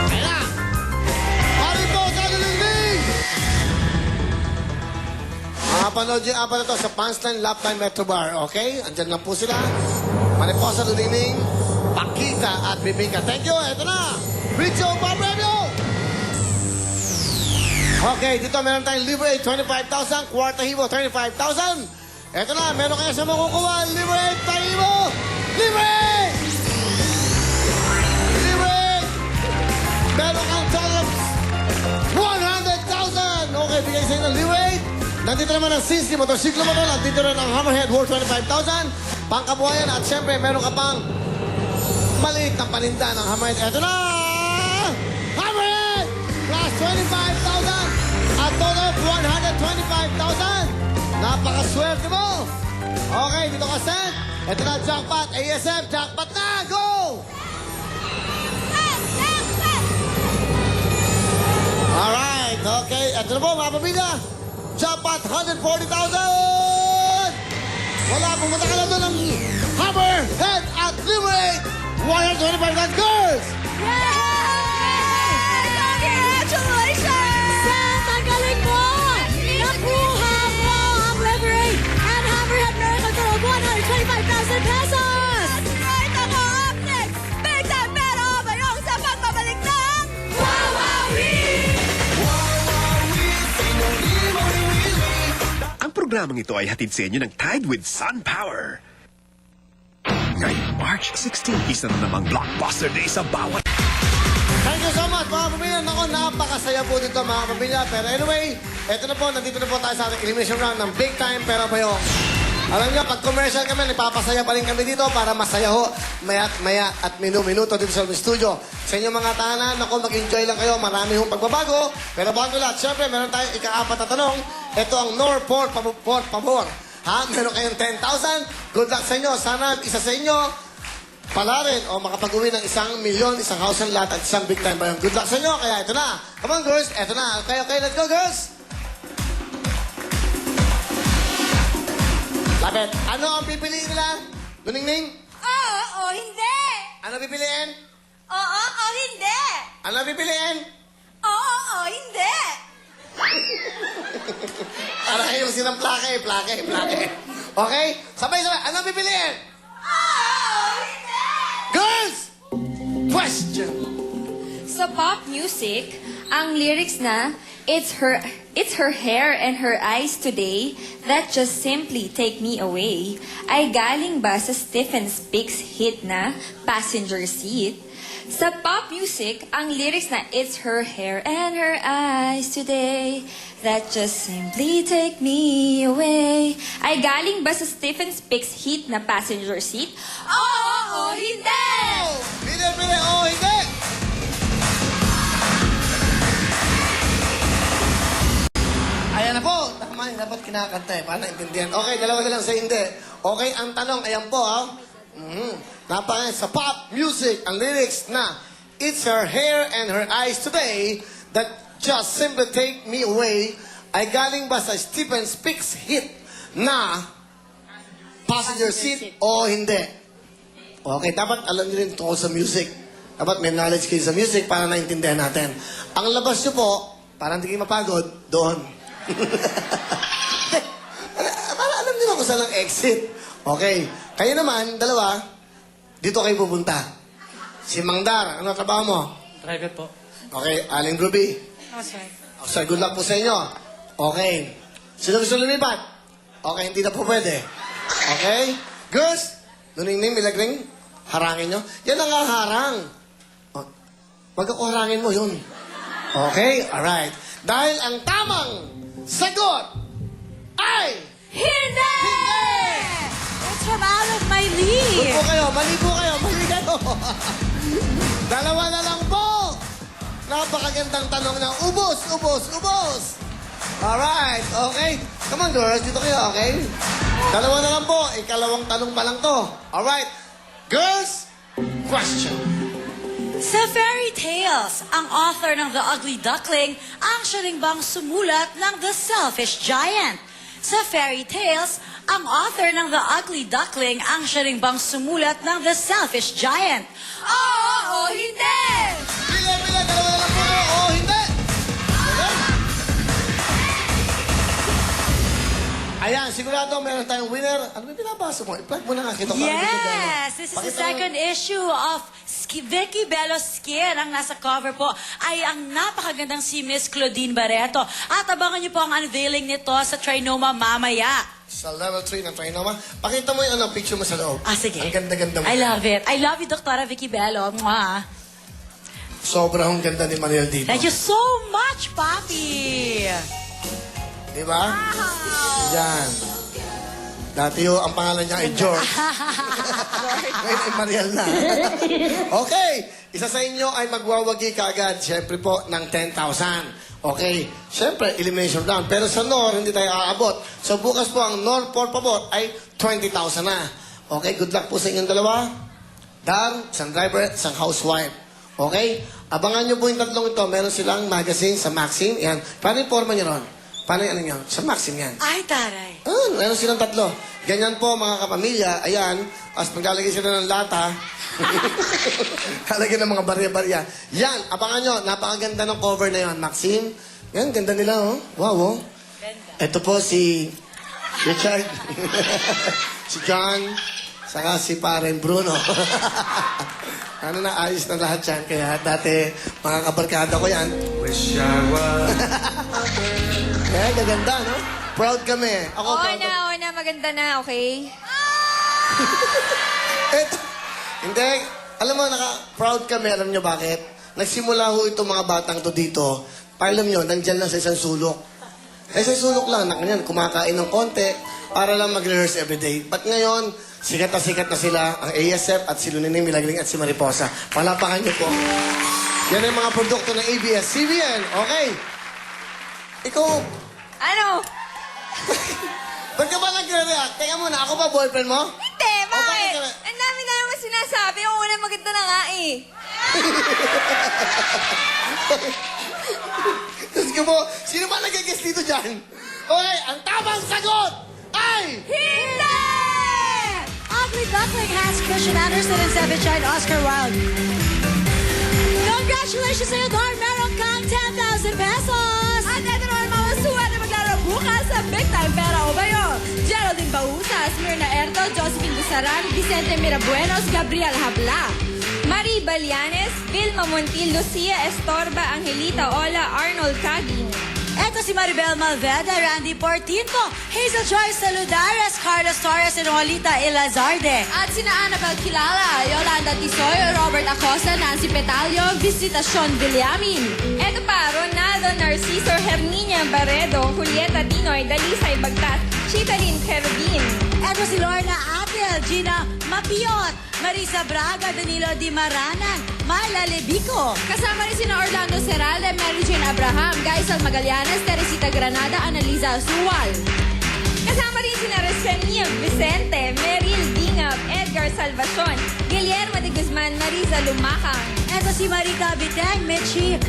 Kaya! Mariposa, Luningning! Makapanood yung apat na to sa Punchline Laptime Metro Bar, okay? Andyan lang po sila. Mariposa, Luningning, Pakita at Bibingka. Thank you! Ito na! Richo Papremio! Okay, dito meron tayong Liberate, 25,000. Kwartahibo, 25,000. Eto na, meron kayo sa makukuha. Liberate, Tahibo! Liberate! Liberate! Meron kang total of 100,000. Okay, bigay sa inyo ng Liberate. Nandito naman ang Sinski, motorsiklo mo to. Nandito rin ang Hammerhead, worth 25,000. Pangkabuhayan at syempre, meron ka pang maliit na paninda ng Hammerhead. Eto na! Hammerhead! Plus 25,000 at total of 125,000. Napakaswerte mo. Okay, dito ka, Seth. Ito na, jackpot. ASF, jackpot na. Go! Alright, okay. Ito na po, mga pamilya. Jackpot, 140,000. Wala, pumunta ka na doon ng Hammerhead at Liberate. 125,000 girls. Congratulations! Seth, ang galing mo! Nakuha mo ang Liberate and Hammerhead Miracle Total of 125,000 pesos! That's right! Ako up next! Big time pero bayong sa pagbabalik ng Wawawi! Ang programang ito ay hatid sa inyo ng Tide with Sun Power. Ngayong March 16, isa na namang blockbuster day sa bawat... Thank you so much, mga pamilya. Naku, napakasaya po dito, mga pamilya. Pero anyway, eto na po, nandito na po tayo sa ating elimination round ng Big Time Pero Bayong. Alam niyo, pag commercial kami, nagpapasaya pa rin kami dito para masaya ho, maya at minuto dito sa studio. Sa inyo mga tahanan, naku, mag-enjoy lang kayo. Marami hong pagbabago. Pero bago lahat, syempre, meron tayong ika-apat na tanong. Ito ang Norport Pabor. Ha? Meron kayong 10,000. Good luck sa inyo. Sana isa sa inyo pala rin o makapag-uwi ng 1 milyon, isang house and lot at isang big time bayong. Good luck sa inyo. Kaya ito na. Come on, girls. Ito na. Okay, let's go, girls. Lapit. Ano ang pipiliin nila? Luningning? Oo, hindi! Ano pipiliin? Oo, hindi! Ano pipiliin? Oo, hindi! Para kayong sinang plake. Okay? Sabay. Ano pipiliin? Oo, hindi! Girls! Question! Sa pop music, ang lyrics na, it's her hair and her eyes today that just simply take me away, ay galing ba sa Stephen Speaks hit na Passenger Seat? Sa pop music, ang lyrics na, it's her hair and her eyes today that just simply take me away, ay galing ba sa Stephen Speaks hit na Passenger Seat? Oo, o hindi! Pili, oh, hindi! Ayan na po. Tama yun, dapat kinakanta eh. Paano intindihan? Okay, dalawa na lang sa hindi. Okay, ang tanong, ayan po, ha? Napaka sa pop music, ang lyrics na it's her hair and her eyes today that just simply take me away ay galing ba sa Stephen Speaks hit na Passenger Seat o hindi? Okay, dapat alam niyo rin tungkol sa music. Dapat may knowledge kayo sa music para naintindihan natin. Ang labas niyo po, para hindi kayo mapagod, doon. Para alam niyo kung saan ang exit. Okay. Kayo naman, dalawa, dito kayo pupunta. Si Mang Dar, ano trabaho mo? Private po. Okay, Aling Ruby. Okay, good luck po sa inyo. Okay. Sino gusto lumipat? Okay, hindi na po pwede. Okay? Girls, nuningning, milagring, harangin nyo. Yan ang harang. Oh, wag ako harangin mo yun. Okay? Alright. Dahil ang tamang sagot ay... Hindi! It's from out of my Good league. po kayo, mali po kayo, mali kayo. Dalawa na lang po. Napakagandang tanong na ubos, ubos, ubos. Alright, okay. Come on, girls, dito kayo, okay? Dalawa na lang po, ikalawang tanong pa lang to. Alright, girls, question. Sa fairy tales, ang author ng The Ugly Duckling ang siya rin bang sumulat ng The Selfish Giant? Sa fairy tales, ang author ng The Ugly Duckling ang siya rin bang sumulat ng The Selfish Giant? Oo o hindi! Pili, dalawa na lang po kayo, o hindi. Ayan, sigurado meron tayong winner. Ano ba pinapasok mo? I-plug mo na nga kita. Yes! This is the second issue of Vicky Bello's Skin. Ang nasa cover po ay ang napakagandang si Miss Claudine Barreto. At abangan niyo po ang unveiling nito sa Trinoma mamaya. Sa level 3 ng Trinoma. Pakita mo yung picture mo sa loob. Ah, sige. Ang ganda-ganda mo. I love it. I love you, Dr. Vicky Bello. Mwah. Sobrang ganda ni Mariel dito. Thank you so much, Papi! Diba? Yan. Dati yung ang pangalan niya ay George. Ngayon ay Mariel na. Okay. Isa sa inyo ay magwawagi kaagad. Siyempre po ng 10,000. Okay. Siyempre, elimination round. Pero sa NOR, hindi tayo aabot. So bukas po ang NOR for pabot ay 20,000 na. Okay. Good luck po sa inyong dalawa. Dar, isang driver, isang housewife. Okay? Abangan nyo po yung tatlong ito. Meron silang magazine sa Maxim. Yan. Paano yung forma nyo ron? Paano yung ano nyo? Sa Maxim yan. Ay, taray. Meron silang tatlo. Ganyan po mga kapamilya. Ayan. As maglalagay sila ng lata. Kalagyan ng mga barya-barya. Yan. Abangan nyo. Napakaganda ng cover na yan. Maxim. Yan. Ganda nila, oh. Wow, oh. Ito po si Richard. Si John. Saka si Paren Bruno. Ano na, ayos na lahat yan. Kaya dati, mga kabarkada ko yan. Wish I was. Kaya gaganda, no? Proud kami. Ako Oo proud. na, maganda na, okay? Eto, hindi. Alam mo, naka-proud kami. Alam nyo bakit? Nagsimula ho itong mga batang to dito. Alam nyo, nandyan lang sa isang sulok. Isang sulok lang. Kumakain ng konti para lang mag-rehearse everyday. But ngayon, sikat na sila. Ang ASF at si Lunining Milagring at si Mariposa. Palapakan nyo po. Yan ang mga produkto ng ABS-CBN. Okay. Ikaw, Ano? ba't ka ba nagre-react? Teka muna, ako ba boyfriend mo? Hindi, bakit bakit? ka na? Ang dami na naman sinasabi. Yung una maganda na nga eh. Diyos ko po, sino ba nag-guess dito dyan? Okay, ang tamang sagot ay... Hindi! Ugly Duckling has Christian Anderson and Savage Oscar Wilde. Congratulations sa'yo, Dor! Meron kang 10,000 pesos! At ito naman mga suwat na maglaro bukas sa Big Time Pera o Bayo. Geraldine Bausas, Mirna Erto, Josephine Busaran, Vicente Mirabuenos, Gabriel Habla. Marie Balianes, Vilma Montil, Lucia Estorba, Angelita Ola, Arnold Cagin. Eto si Maribel Malveda, Randy Portinto, Hazel Joyce Saludares, Carlos Torres, and Juanita Elazarde. At sina Annabel Kilala, Yolanda Tisoy, Robert Acosta, Nancy Petalio, Visitacion Villamin. Eto pa, Ronaldo Narciso, Herminia Barredo, Julieta Tinoy, Dalisay Bagtas, Chita Lynn Kervin. Eto si Lorna Atil, Rachel Gina Mapiot, Marisa Braga, Danilo Di Maranan, Marla Lebico. Kasama rin sina Orlando Serralde, Mary Jane Abraham, Gaisal Magallanes, Teresita Granada, Analiza Suwal. Kasama rin sina Resenia Vicente, Meryl Dingab, Edgar Salvacion, Guillermo de Guzman, Marisa Lumakang. Eto si Marita Biteng, Mitchie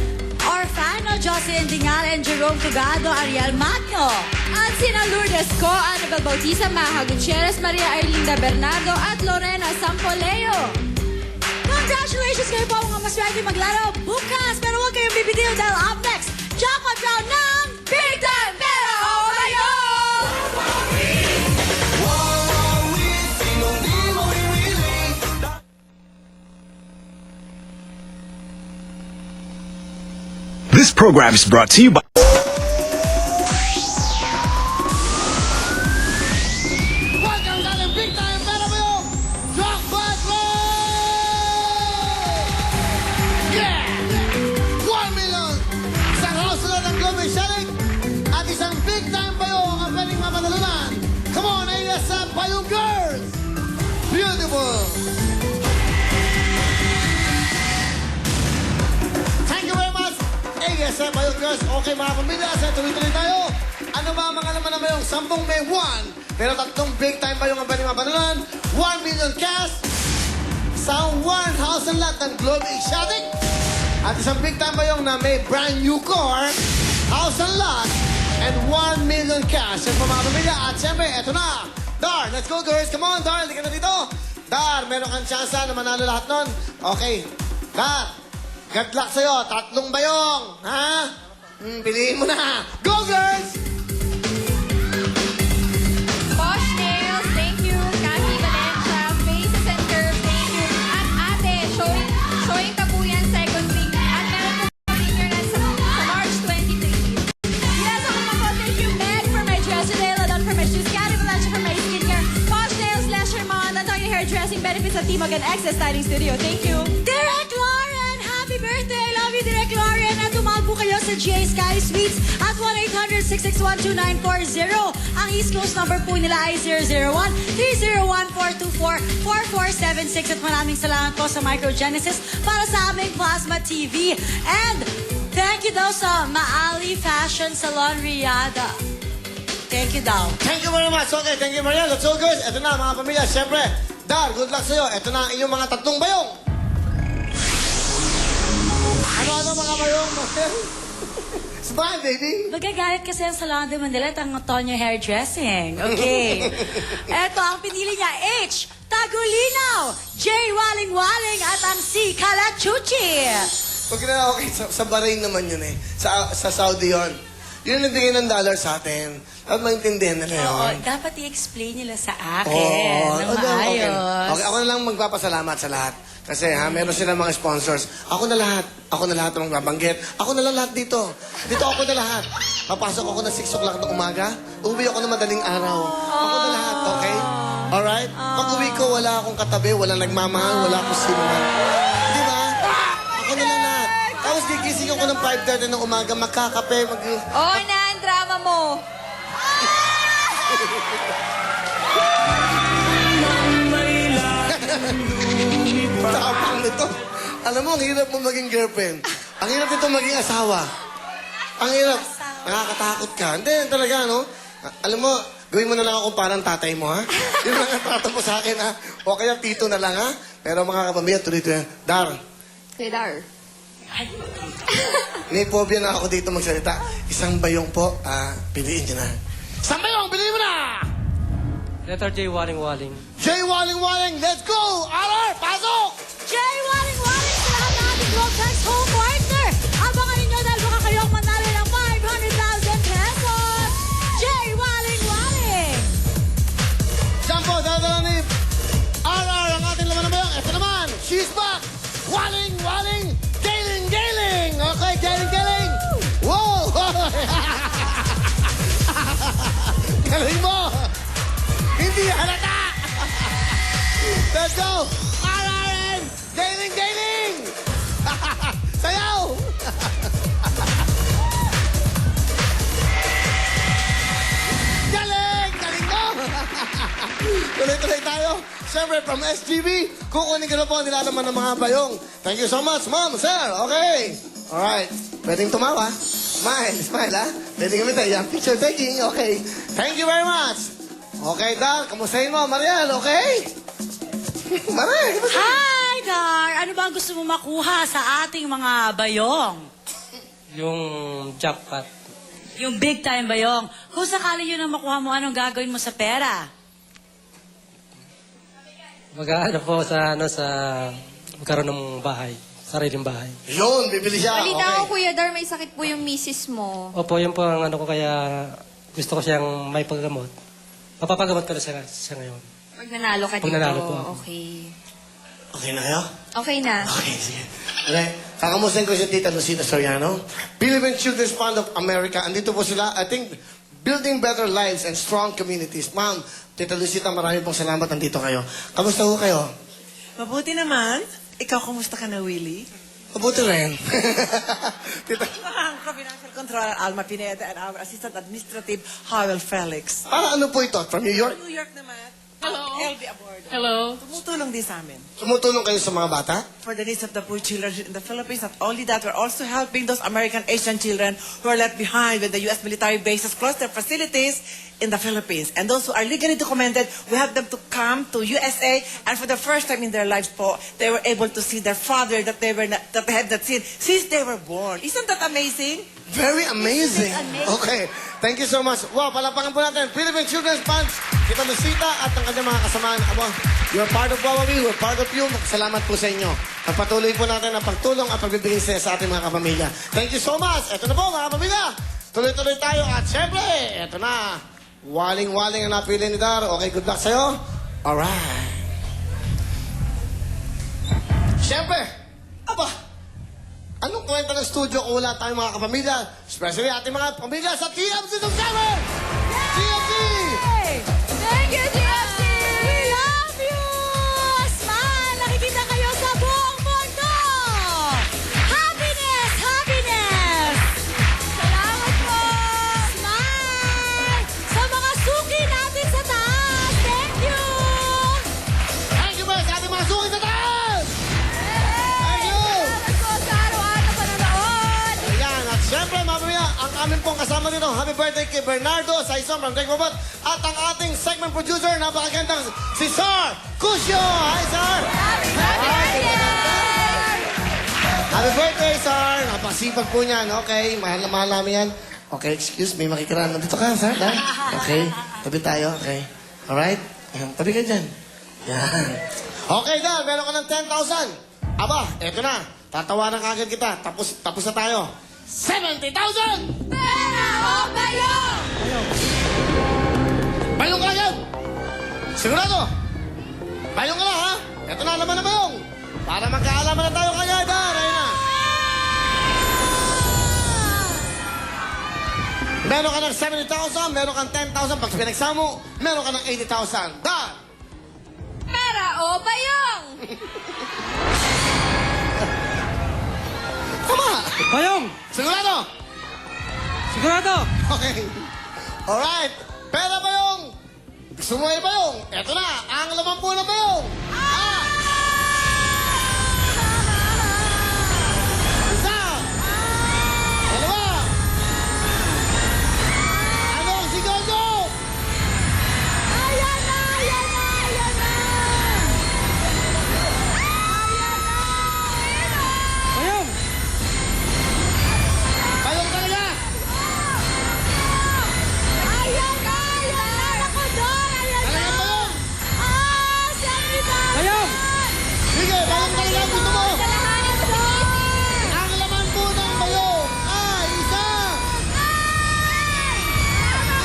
Orfano, Jocelyn Dingal, and Jerome Tugado, Ariel Magno. At sina Lourdes Co, Annabel Bautista, Maha Gutierrez, Maria Erlinda Bernardo, at Lorena Sampoleo. Congratulations kayo po mga maswerte maglaro bukas. Pero huwag kayong bibitiw dahil up next, jackpot round ng Big Time Pera Omayo! This program is brought to you by... Welcome sa ating Big Time Pera Omayo Jackpot Roll! Yeah! 1 million! Isang house na ng Globe Exotic at isang Big Time Payo ang pwedeng mapatalunan. Come on, ASM Payong Girls! Beautiful! Thank you very much, ASM Payong Girls. Okay mga pamilya, sa tuloy-tuloy tayo. Ano ba ang mga naman naman yung 10 may 1? Pero 3 big time pa yung ang pwedeng mapanalunan. 1 million cash sa 1 house and lot ng Globe Exotic. At isang big time pa yung na may brand new car, house and lot, and 1 million cash. Yan po mga pamilya. At syempre, eto na. Dar, let's go girls. Come on, Dar. Halika na dito. Dar, meron kang chance na manalo lahat nun. Okay. Dar, good luck sa'yo. 3 bayong. Ha? Piliin mo na. Go girls! Bosch Nails, thank you. Cathy Valencia, Faces and Curves, thank you. At Ate, showing Tapuyan second week. At meron po premiere na sa March 23. Yes, ako na po. Thank you, Meg, for my dress today. Ladon for my shoes. Cathy Valencia for my skincare. Bosch Nails, Leisure Mall, Antonio Hairdressing, benefits at Timog and Access Styling Studio. Thank you. Direk Lauren, happy birthday! I love you, Direk Lauren. At tumawag po kayo sa GA Sky Suites at 1-800-661-2940. Ang East Coast number po nila ay 001-301-424-4476. At maraming salamat po sa Microgenesis para sa aming Plasma TV. And thank you daw sa Maali Fashion Salon Riyadh. Thank you daw. Thank you very much. Okay, thank you, Mariel. Let's go, girls. Ito na, mga pamilya. Siyempre, Dar, good luck sa'yo. Ito na ang inyong mga 3 bayong. Ano mga bayong, Mariel? Smile, baby. Magagalit kasi ang Salon de Manila at ang Antonio Hairdressing. Okay. Eto, ang pinili niya, H. Tagulinaw, J. Waling-Waling, at ang C. Kalachuchi. Okay na, okay. Sa Bahrain naman yun eh. Sa Saudi yun. Yun ang nagbigay ng dollar sa atin. Dapat maintindihan nila yun. Oo, dapat i-explain nila sa akin. ng Okay. maayos. Okay, ako na lang magpapasalamat sa lahat. Kasi meron sila mga sponsors. Ako na lahat. Ako na lahat ang magbabanggit. Ako na lang lahat dito. Dito ako na lahat. Papasok ako na 6 o'clock ng umaga. Uuwi ako na madaling araw. Ako na lahat, okay? Alright? Pag uwi ko, wala akong katabi, wala nagmamahal, wala akong sino man. Di ba? Ako na lang lahat. Tapos gigising ako ng 5:30 ng umaga, magkakape, Oo na, ang drama mo. Tapang nito. Alam mo, ang hirap mo maging girlfriend. Ang hirap nito maging asawa. Ang hirap. Nakakatakot ka. Hindi, talaga, no? Alam mo, gawin mo na lang ako parang tatay mo, ha? Yun lang ang trato mo sa akin, ha? O kaya tito na lang, ha? Pero mga kapamilya, tuloy-tuloy. Dar, Kay Dar. may phobia na ako dito magsalita. Isang bayong po, piliin niyo na. Isang bayong, piliin mo na! Letter J, Waling-Waling. Jay Waling-Waling, let's go! RR, pasok! J. Waling-Waling sa lahat ng ating Globe Tax Home Partner. Abangan ninyo dahil baka kayong manalo ng 500,000 pesos. J. Waling-Waling. Diyan po, dadala ni RR ang ating laman ng bayong. Ito naman, she's back! Waling-Waling, Galing-Galing! Okay, Galing-Galing! Wow! Galing mo! Hindi halata! Let's go! RRN! Galing-Galing! Sayaw! Galing! Galing mo! Tuloy-tuloy tayo. Siyempre, from SGB, kukunin ko na po ang nilalaman ng mga bayong. Thank you so much, ma'am, sir. Okay. Alright. Pwedeng tumawa. Smile, smile, ha? Pwedeng kami tayo. Picture taking. Okay. Thank you very much. Okay, Dar. Kamustahin mo, Mariel, okay? Mariel, kamusta? Hi, Dar! Ano ba ang gusto mo makuha sa ating mga bayong? Yung jackpot. Yung big time bayong. Kung sakali yun ang makuha mo, anong gagawin mo sa pera? Mag-ano po sa magkaroon ng bahay. Sariling bahay. Yun, bibili siya. Balita ko, Kuya Dar, may sakit po yung misis mo. Opo, yun po ang ano ko kaya gusto ko siyang may paggamot. Mapapagamot ko na siya ngayon. Pag nanalo ka Pag dito. nanalo po ako. Okay. Okay na kayo? Okay na. Okay, sige. Okay. Kakamustahin ko si Tita Lucita Soriano. Philippine Children's Fund of America. Andito po sila. I think, building better lives and strong communities. Ma'am, Tita Lucita, marami pong salamat. Nandito kayo. Kamusta ho kayo? Mabuti naman. Ikaw, kumusta ka na, Willie? Mabuti rin. Tita, Ang Financial Controller, Alma Pineda, and our Assistant Administrative, Howell Felix. para ano po ito? From New York? New York naman. Hello. LB Aboard. Hello. Tumutulong din sa amin. Tumutulong kayo sa mga bata? For the needs of the poor children in the Philippines. Not only that, we're also helping those American Asian children who are left behind when the U.S. military bases close their facilities in the Philippines. And those who are legally documented, we have them to come to USA. And for the first time in their lives po, they were able to see their father that they had not seen since they were born. Isn't that amazing? Very amazing. Okay. Thank you so much. Wow, palapakan po natin. Philippine Children's Fund, Tita Lucita at ang kanyang mga kasamaan. Abo, you're part of Wawawi, we're part of you. Salamat po sa inyo. Pagpatuloy po natin ang pagtulong at pagbibigay sa ating mga kapamilya. Thank you so much. Ito na po, mga kapamilya. Tuloy-tuloy tayo. At syempre, ito na. Waling-waling ang napili ni Dar. Okay, good luck sa'yo. Alright. Syempre, aba, anong kwenta ng studio kung wala tayong mga kapamilya? Especially ating mga pamilya sa TMC Summer! TMC! Thank you, TFC! We love you! Smile! Nakikita kayo sa buong mundo! Happiness! Happiness! Salamat po! Smile! Sa mga suki natin sa taas! Thank you! Thank you ba sa ating mga suki sa taas! Thank you! Salamat po sa araw-araw na panonood! Ayan, at syempre, mamaya, ang aming pong kasama dito, happy birthday kay Bernardo Saison from Tech Robot, at ang ating segment producer, napakagandang si Sir Cusio! Hi, Sir! Happy birthday! Happy birthday, Sir! Napasipag po niyan, okay? Mahal na mahal namin yan. Okay, excuse me, makikiraan. Nandito ka, Sir? Ha? Okay, tabi tayo, okay. Alright? Ayan, tabi ka dyan. Yan. Okay, Dar, meron ka ng 10,000. Aba, eto na. Tatawanan ka agad kita. Tapos na tayo. 70,000! Pera o bayong! Bayong ka agad! Sigurado! Bayong ka na, ha? Eto na naman na bayong! Para magkaalaman na tayo kaya, Dar. Ayun na. Meron ka ng 70,000, meron kang 10,000. Pag pinagsamo, meron ka ng 80,000. Dar! Pera o bayong? Tama! Bayong! Sigurado! Sigurado! Okay. Alright. Pera bayong! Gusto mo ay bayong? Eto na, ang laman po na bayong! Isa! Dalawa! Ano ang sigaw nyo? Ayan na! Ayan na! Ayan na! Bayong! Bayong talaga! Ayan na! Ayan na! Naku, Dor! Ayan na! Talagang bayong! Ah! 70,000! Bayong! Sige, bayong talaga ang gusto mo! Kalahanin, Dor! Ang laman po ng bayong ay isa!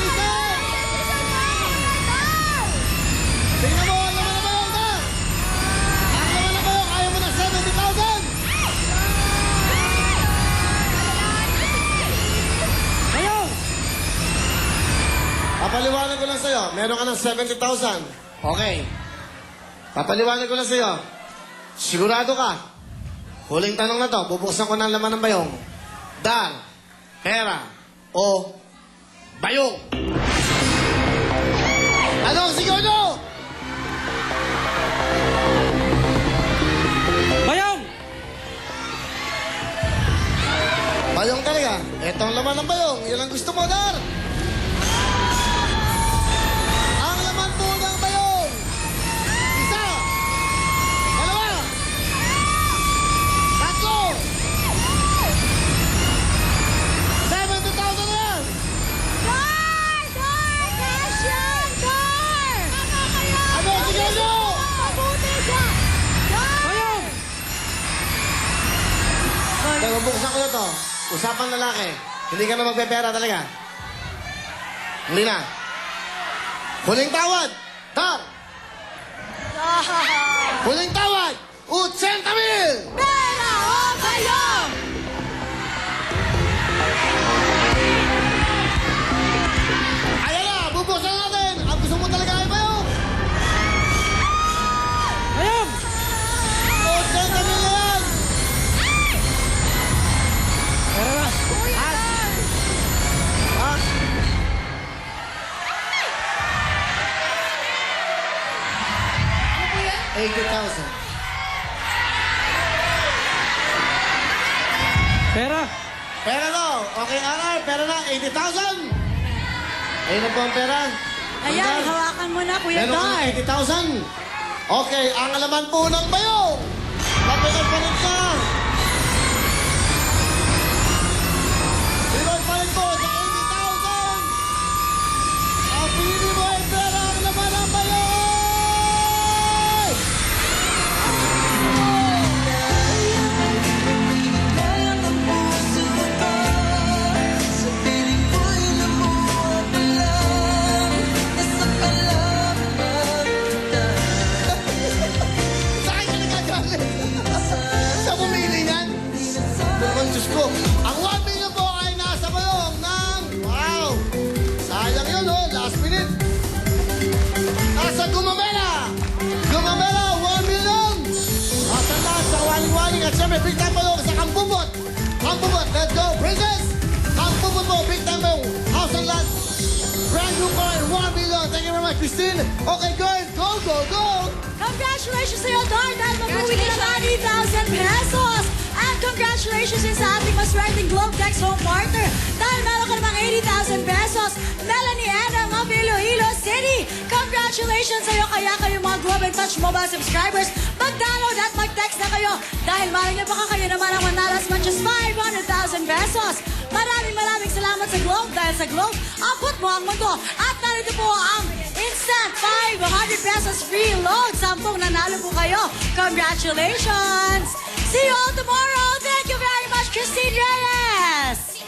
Isa! Tingnan mo, ang laman ng bayong ka! Ang laman ng bayong, ayaw mo ng 70,000! Bayong! Papaliwanag ko lang sa'yo, meron ka ng 70,000. Okay. Papaliwanag ko lang sa'yo. Sigurado ka. Huling tanong na to, bubuksan ko ng laman ng bayong. Dar, pera, o bayong? Ano ang sigaw nyo? laman ng bayong. Yan ang gusto mo, Dar. Ang laman po ng bayong. Isa. Dalawa. Tatlo. 70,000 na yan. Door! Door! Cash yan! Door! Ano, sige nyo! Mabuti ka! Door! Kaya bubuksan ko na to. Usapan lalaki. Hindi ka na magpepera talaga. Hindi na. Huling tawad. Dar. Huling tawad. 80,000! Pera o kayo! Ayan na, bubuksan natin. Ang gusto mo talaga ay bayong. Bayong! 80,000 na yan. Tara na. Ha? Pera. Pera no. Okay, RR. Pera na. 80,000. Ayun na po ang pera. Ayan, Dar. hawakan mo na, Kuya Meron Dar. ka 80,000. Okay, ang alaman po ng bayong. Papigal pa rin ka. Pigal pa rin po sa 80,000. Ang pinili mo ay pera ang laman ng bayong. Saan ka nagagalit? Sa pumili niyan? Naman, Diyos ko. Ang 1 million po ay nasa bayong ng... Wow! Sayang yun, oh. Last minute. Nasa Gumamela. Gumamela, 1 million. Nasa taas sa waling-waling. At siyempre, big time bayong sa Kambubot. Kambubot, let's go, princess. Kambubot mo, big time bayong. House and lot. Brand new coin, 1 million. Thank you very much, Christine. Okay, girls, go, go, go. Congratulations sa'yo, Dar, dahil mag-uwi ka ng 90,000 pesos. And congratulations din sa ating maswerteng Globe Text home partner. Dahil meron ka namang 80,000 pesos. Melanie Anna of Iloilo City. Congratulations sa'yo, kaya kayo mga Globe and Touch mobile subscribers. Mag-download at mag-text na kayo. Dahil maring niya baka kayo naman ang manalo as much as 500,000 pesos. Maraming salamat sa Globe dahil sa Globe, abot mo ang mundo. At narito po ang instant 500 pesos free load. 10 nanalo po kayo. Congratulations! See you all tomorrow. Thank you very much, Christine Reyes.